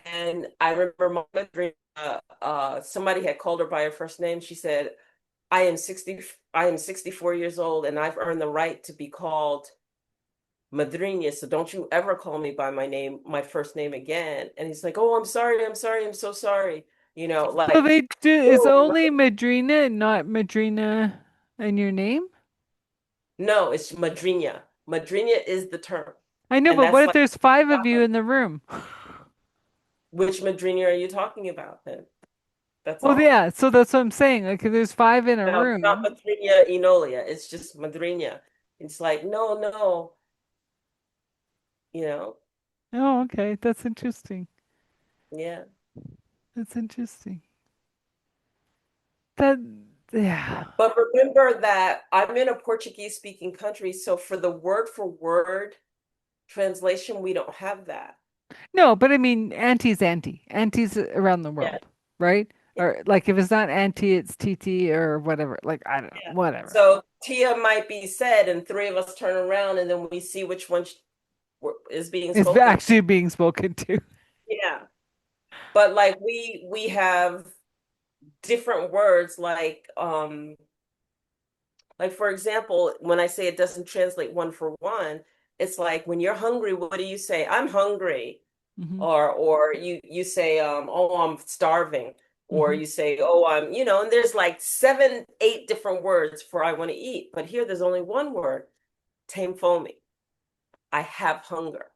And I remember my mother, somebody had called her by her first name. She said, I am 64 years old and I've earned the right to be called Madrina, so don't you ever call me by my name, my first name again. And he's like, "Oh, I'm sorry, I'm sorry, I'm so sorry." So Like, they do, it's oh, only Madrina and not Madrina in your name? no, it's Madrina. Madrina is the term. I know, And but what that's if like, there's five of you in the room? which Madrina are you talking about then? That's Well, all. yeah, so that's what I'm saying. Like, if there's five in a No, it's not room. Madrina Enolia. It's just Madrina. It's like, no, no, you know, Oh, okay. That's interesting. yeah. That's interesting. That, yeah. But remember that I'm in a Portuguese speaking country, so for word translation, we don't have that. No, but I mean, auntie's auntie. Auntie's around the Yeah. world, right? Or like if it's not auntie, it's TT or whatever. Like, I don't know, Yeah. whatever. So Tia might be said, and three of us turn around, and then we see which one is being It's spoken. actually being spoken to. Yeah. But like we have different words like for example, when I say it doesn't translate one for one, it's like when you're hungry, what do you say? I'm hungry. Hmm. Or you say oh, I'm starving, or Hmm. you say oh, I'm, and there's like 7 8 different words for I want to eat, but here there's only one word, tame foamy. I have hunger.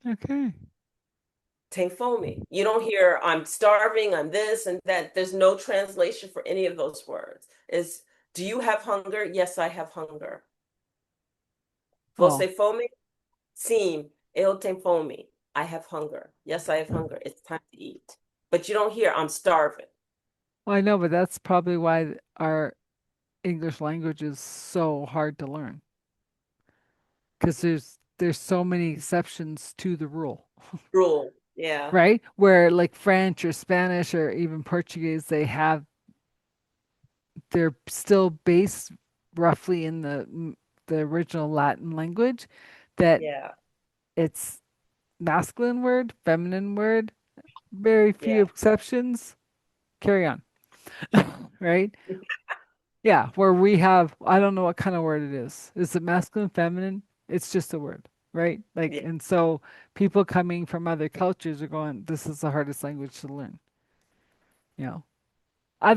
Okay. Tame foamy. You don't hear I'm starving, I'm this and that. There's no translation for any of those words. Is do you have hunger? Yes, I have hunger. Oh, Você fome? Sim, eu tenho fome. I have hunger. Yes, I have hunger. It's time to eat. But you don't hear I'm starving. well, I know, but that's probably why our English language is so hard to learn because there's so many exceptions to the rule, Rule. Yeah. right? Where like French or Spanish or even Portuguese, they're still based roughly in the original Latin language, that Yeah. it's masculine word, feminine word, very few Yeah. exceptions. Carry on, right? Yeah, where we have, I don't know what kind of word it is. Is it masculine, feminine? It's just a word, right? Like, Yeah. and so people coming from other cultures are going, this is the hardest language to learn, you know. Yeah.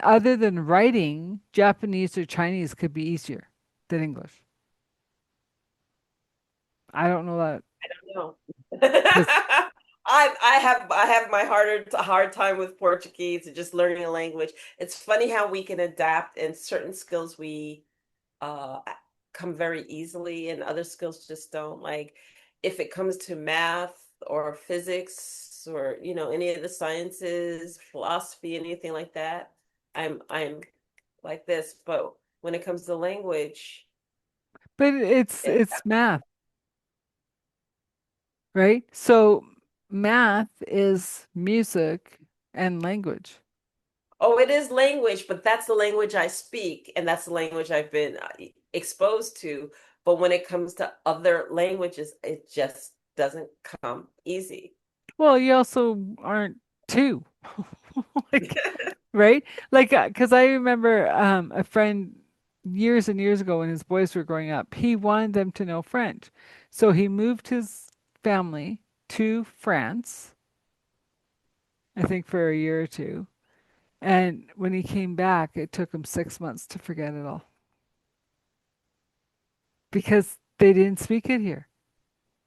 Other than writing, Japanese or Chinese could be easier than English. I don't know that No. because, I have my hard time with Portuguese and just learning a language. It's funny how we can adapt, and certain skills we uh come very easily and other skills just don't. Like if it comes to math or physics or any of the sciences, philosophy, anything like that, I'm like this. But when it comes to language, but it, it's math, right? So math is music and language. oh, it is language, but that's the language I speak, and that's the language I've been exposed to. But when it comes to other languages, it just doesn't come easy. Well, you also aren't two. Like, right? Like, because I remember a friend years and years ago when his boys were growing up, he wanted them to know French. So he moved his family to France, I think for a year or two. And when he came back, it took him 6 months to forget it all because they didn't speak it here.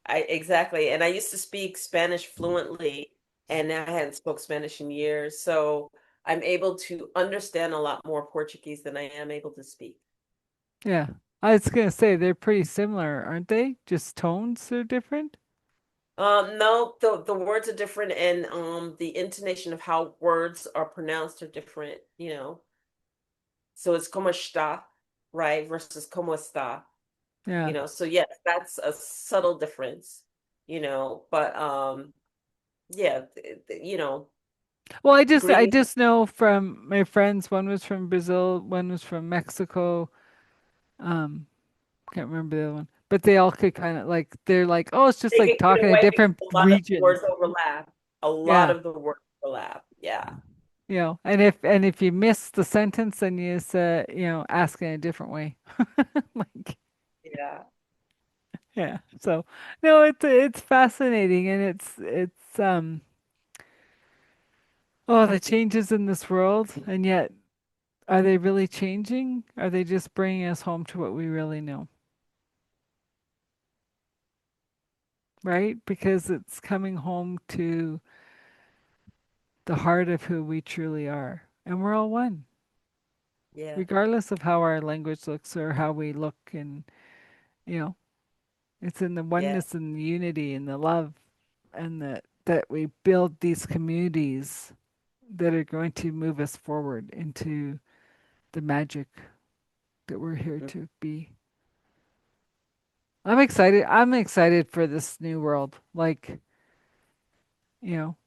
I exactly. And I used to speak Spanish fluently, and I hadn't spoke Spanish in years. So I'm able to understand a lot more Portuguese than I am able to speak. Yeah. I was gonna say they're pretty similar, aren't they? Just tones are different. No, the words are different, and the intonation of how words are pronounced are different. So it's como está, right, versus como está. Yeah. So yes, that's a subtle difference, but yeah, Well, I greeting. just know from my friends, one was from Brazil, one was from Mexico. Um, can't remember the other one. but they all could kind of like they're like, oh, it's just They like can get talking to away because different a lot of the regions. words overlap. A lot Yeah. of the words overlap. Yeah. And if you miss the sentence, then you say, ask in a different way. Like, Yeah. yeah. So no, it's fascinating, and it's oh, the changes in this world, and yet are they really changing? Are they just bringing us home to what we really know, right? Because it's coming home to the heart of who we truly are, and we're all one, Yeah. regardless of how our language looks or how we look, and you know, it's in the Yeah. oneness and the unity and the love and that we build these communities that are going to move us forward into the magic that we're here Mm. to be. I'm excited. I'm excited for this new world. You know,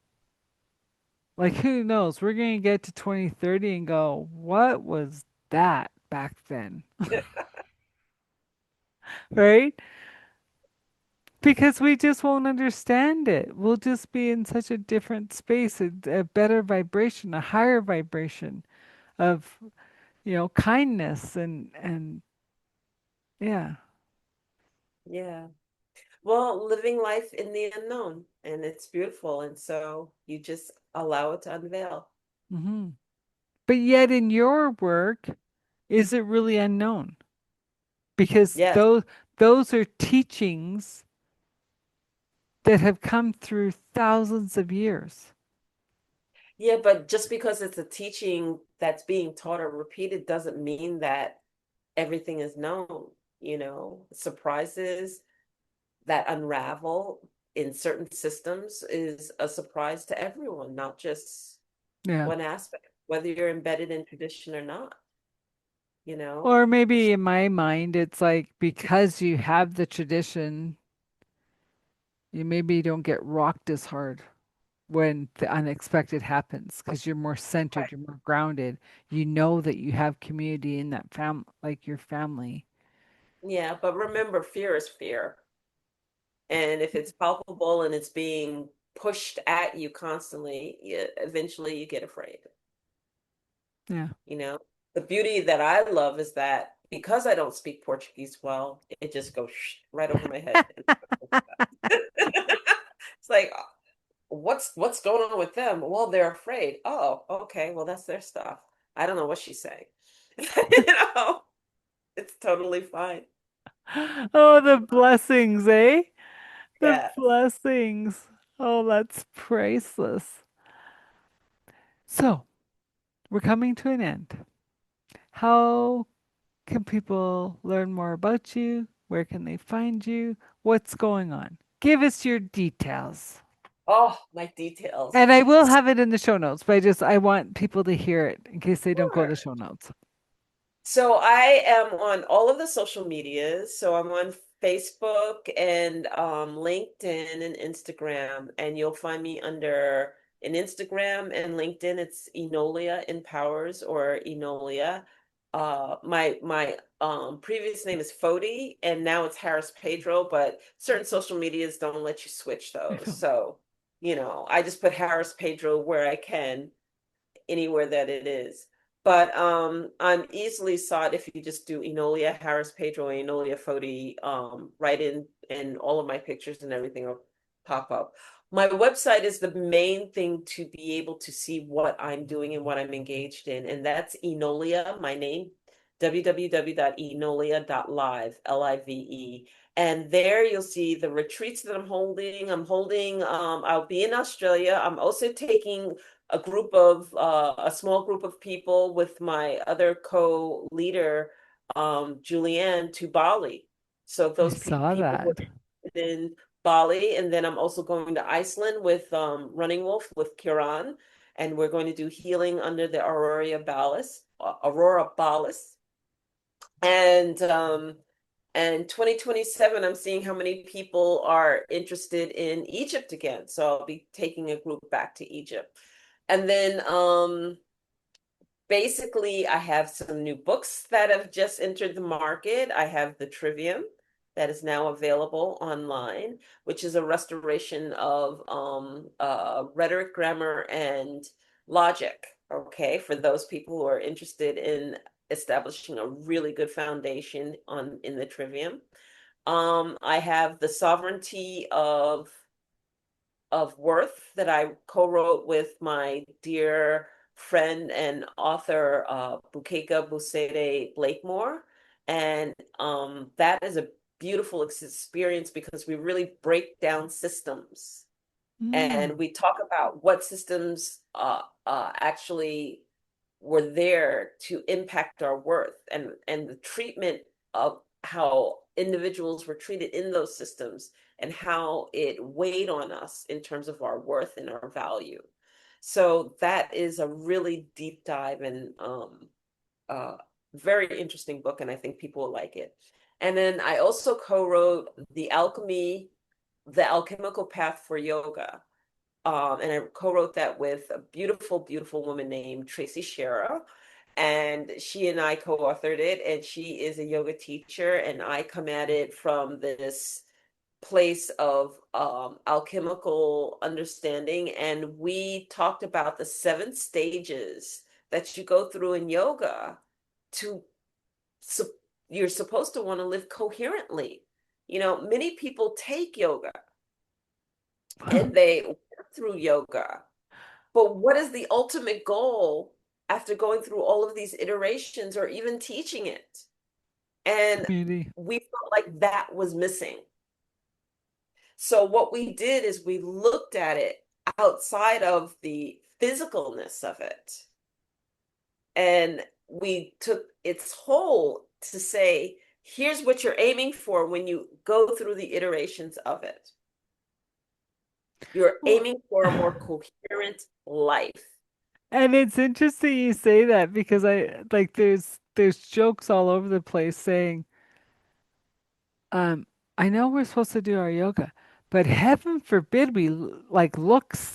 like who knows? We're going to get to 2030 and go, what was that back then? Right? Because we just won't understand it. We'll just be in such a different space, a better vibration, a higher vibration of, kindness and yeah. Yeah. Well, living life in the unknown, and it's beautiful. And so you just allow it to unveil. Hmm. But yet in your work, is it really unknown? Because Yes. those are teachings that have come through thousands of years. Yeah, but just because it's a teaching that's being taught or repeated doesn't mean that everything is known, surprises that unravel in certain systems is a surprise to everyone, not just Yeah. one aspect, whether you're embedded in tradition or not, you know? Or maybe in my mind, it's like because you have the tradition, you maybe don't get rocked as hard when the unexpected happens because you're more centered, Right. you're more grounded. You know that you have community in that like your family. Yeah, but remember, fear is fear. And if it's palpable and it's being pushed at you constantly, eventually you get afraid. Yeah. You know, the beauty that I love is that because I don't speak Portuguese well, it just goes right over my head. It's like, what's going on with them? Well, they're afraid. Oh, okay. Well, that's their stuff. I don't know what she's saying. You know, it's totally fine. Oh, the blessings, eh? The Yeah. blessings. Oh, that's priceless. So, we're coming to an end. How can people learn more about you? Where can they find you? What's going on? Give us your details. Oh, my details. And I will have it in the show notes, but I want people to hear it in case they don't go to Sure. the show notes. So I am on all of the social medias. So I'm on Facebook and LinkedIn and Instagram, and you'll find me under in Instagram and LinkedIn. It's Enolia Empowers or Enolia. My previous name is Fodi, and now it's Harris Pedro. But certain social medias don't let you switch I those. don't. So I just put Harris Pedro where I can anywhere that it is. But I'm easily sought if you just do Enolia Harris Pedro, Enolia Foti, right in, and all of my pictures and everything will pop up. My website is the main thing to be able to see what I'm doing and what I'm engaged in, and that's Enolia, my name, www.enolia.live, Live. And there you'll see the retreats that I'm holding. I'll be in Australia. I'm also taking a small group of people with my other co-leader, Julianne, to Bali. So I those saw people were that. in Bali, and then I'm also going to Iceland with Running Wolf with Kieran, and we're going to do healing under the Aurora Borealis, and 2027, I'm seeing how many people are interested in Egypt again. So I'll be taking a group back to Egypt. And then basically, I have some new books that have just entered the market. I have The Trivium that is now available online, which is a restoration of rhetoric, grammar, and logic. Okay, for those people who are interested in establishing a really good foundation on in the trivium. I have the sovereignty of worth that I co-wrote with my dear friend and author Bukeka Busede Blakemore. And that is a beautiful experience because we really break down systems Mm. and we talk about what systems actually were there to impact our worth and the treatment of how individuals were treated in those systems and how it weighed on us in terms of our worth and our value. So that is a really deep dive and uh, very interesting book, and I think people will like it. And then I also co-wrote The Alchemical Path for Yoga, and I co-wrote that with a beautiful, beautiful woman named Tracy Shera. And she and I co-authored it, and she is a yoga teacher, and I come at it from this place of alchemical understanding. And we talked about the 7 stages that you go through in yoga to you're supposed to want to live coherently. Many people take yoga and they work through yoga. But what is the ultimate goal after going through all of these iterations or even teaching it? And Community. we felt like that was missing. So what we did is we looked at it outside of the physicalness of it. And we took its whole to say, here's what you're aiming for when you go through the iterations of it. You're Well, aiming for a more coherent life. and it's interesting you say that because I like there's jokes all over the place saying, um, I know we're supposed to do our yoga, but heaven forbid we like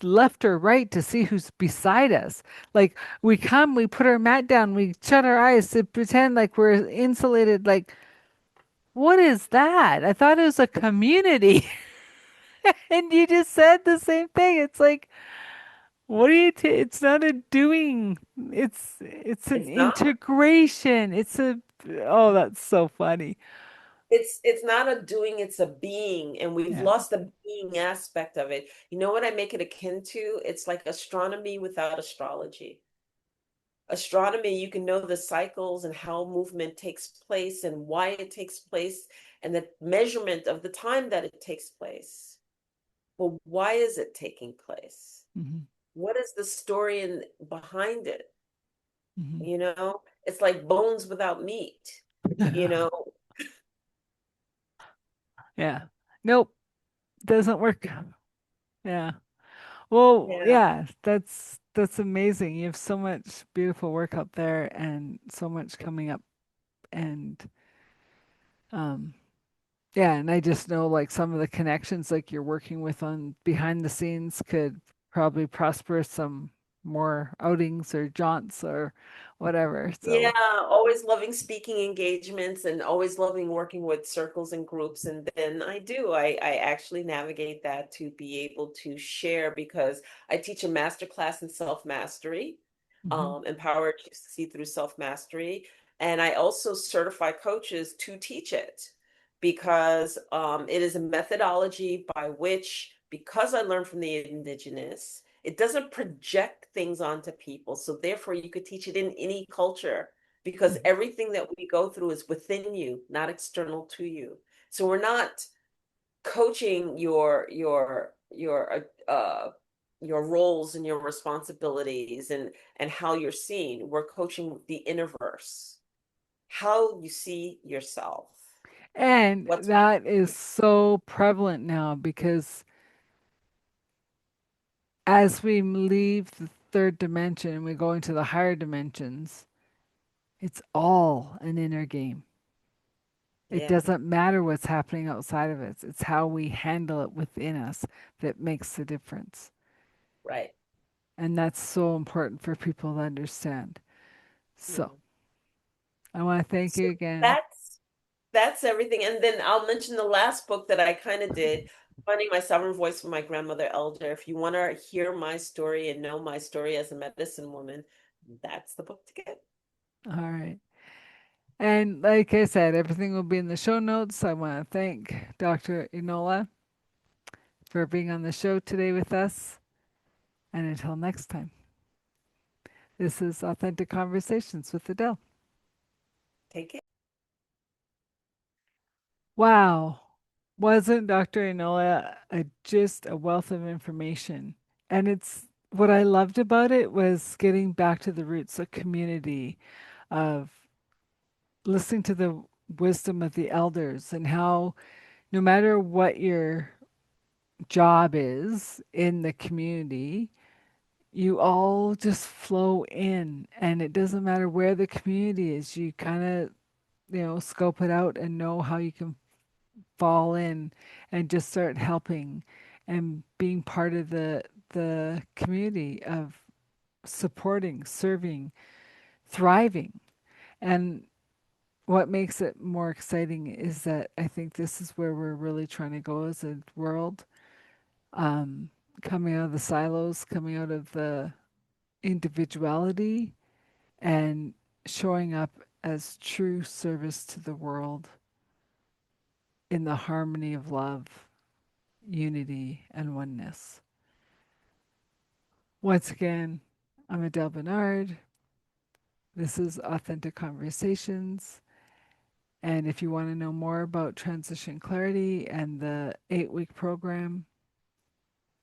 left or right to see who's beside us. Like we come, we put our mat down, we shut our eyes to pretend like we're insulated. Like, what is that? I thought it was a community. And you just said the same thing. It's like, what are you it's not a doing. It's an It's not. integration. Oh, that's so funny. It's not a doing, it's a being, and we've Yeah. lost the being aspect of it. You know what I make it akin to? It's like astronomy without astrology. Astronomy, you can know the cycles and how movement takes place and why it takes place and the measurement of the time that it takes place. Well, why is it taking place? Hmm. What is the story behind it? Hmm. It's like bones without meat, you know? Yeah. Nope. Doesn't work. Yeah. Well, Yeah. yeah, that's amazing. You have so much beautiful work out there and so much coming up and um yeah, and I just know like some of the connections like you're working with on behind the scenes could probably prosper some more outings or jaunts or whatever. Yeah, So, always loving speaking engagements and always loving working with circles and groups. And then I actually navigate that to be able to share because I teach a master class in self-mastery, mhm, empowered to see through self-mastery. And I also certify coaches to teach it because it is a methodology by which, because I learned from the indigenous, it doesn't project things onto people. So therefore, you could teach it in any culture because mhm. everything that we go through is within you, not external to you. So we're not coaching your roles and your responsibilities and how you're seen. We're coaching the innerverse, how you see yourself. And What's that is so prevalent now because as we leave the third dimension and we go into the higher dimensions, it's all an inner game. It yeah, doesn't matter what's happening outside of us. It's how we handle it within us that makes the difference. right. And that's so important for people to understand. So Yeah. I want to thank So you again. that's that's everything. And then I'll mention the last book that I kind of did, Finding My Sovereign Voice from My Grandmother Elder. If you want to hear my story and know my story as a medicine woman, that's the book to get. All right. And like I said, everything will be in the show notes. I want to thank Dr. Enola for being on the show today with us. And until next time, this is Authentic Conversations with Adele. Take care. Wow. Wasn't Dr. Enola just a wealth of information? And it's what I loved about it was getting back to the roots of community, of listening to the wisdom of the elders, and how no matter what your job is in the community, you all just flow in, and it doesn't matter where the community is. You kind of, scope it out and know how you can fall in and just start helping and being part of the community of supporting, serving, thriving. And what makes it more exciting is that I think this is where we're really trying to go as a world, um, coming out of the silos, coming out of the individuality, and showing up as true service to the world in the harmony of love, unity, and oneness. Once again, I'm Adele Bernard. This is Authentic Conversations. And if you want to know more about Transition Clarity and the 8-week program,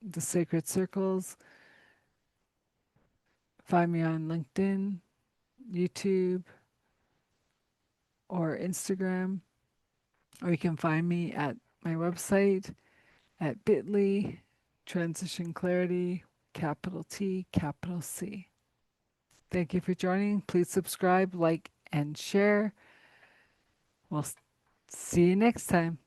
the Sacred Circles, find me on LinkedIn, YouTube, or Instagram, or you can find me at my website at bit.ly, Transition Clarity, capital T, capital C. Thank you for joining. Please subscribe, like, and share. We'll see you next time.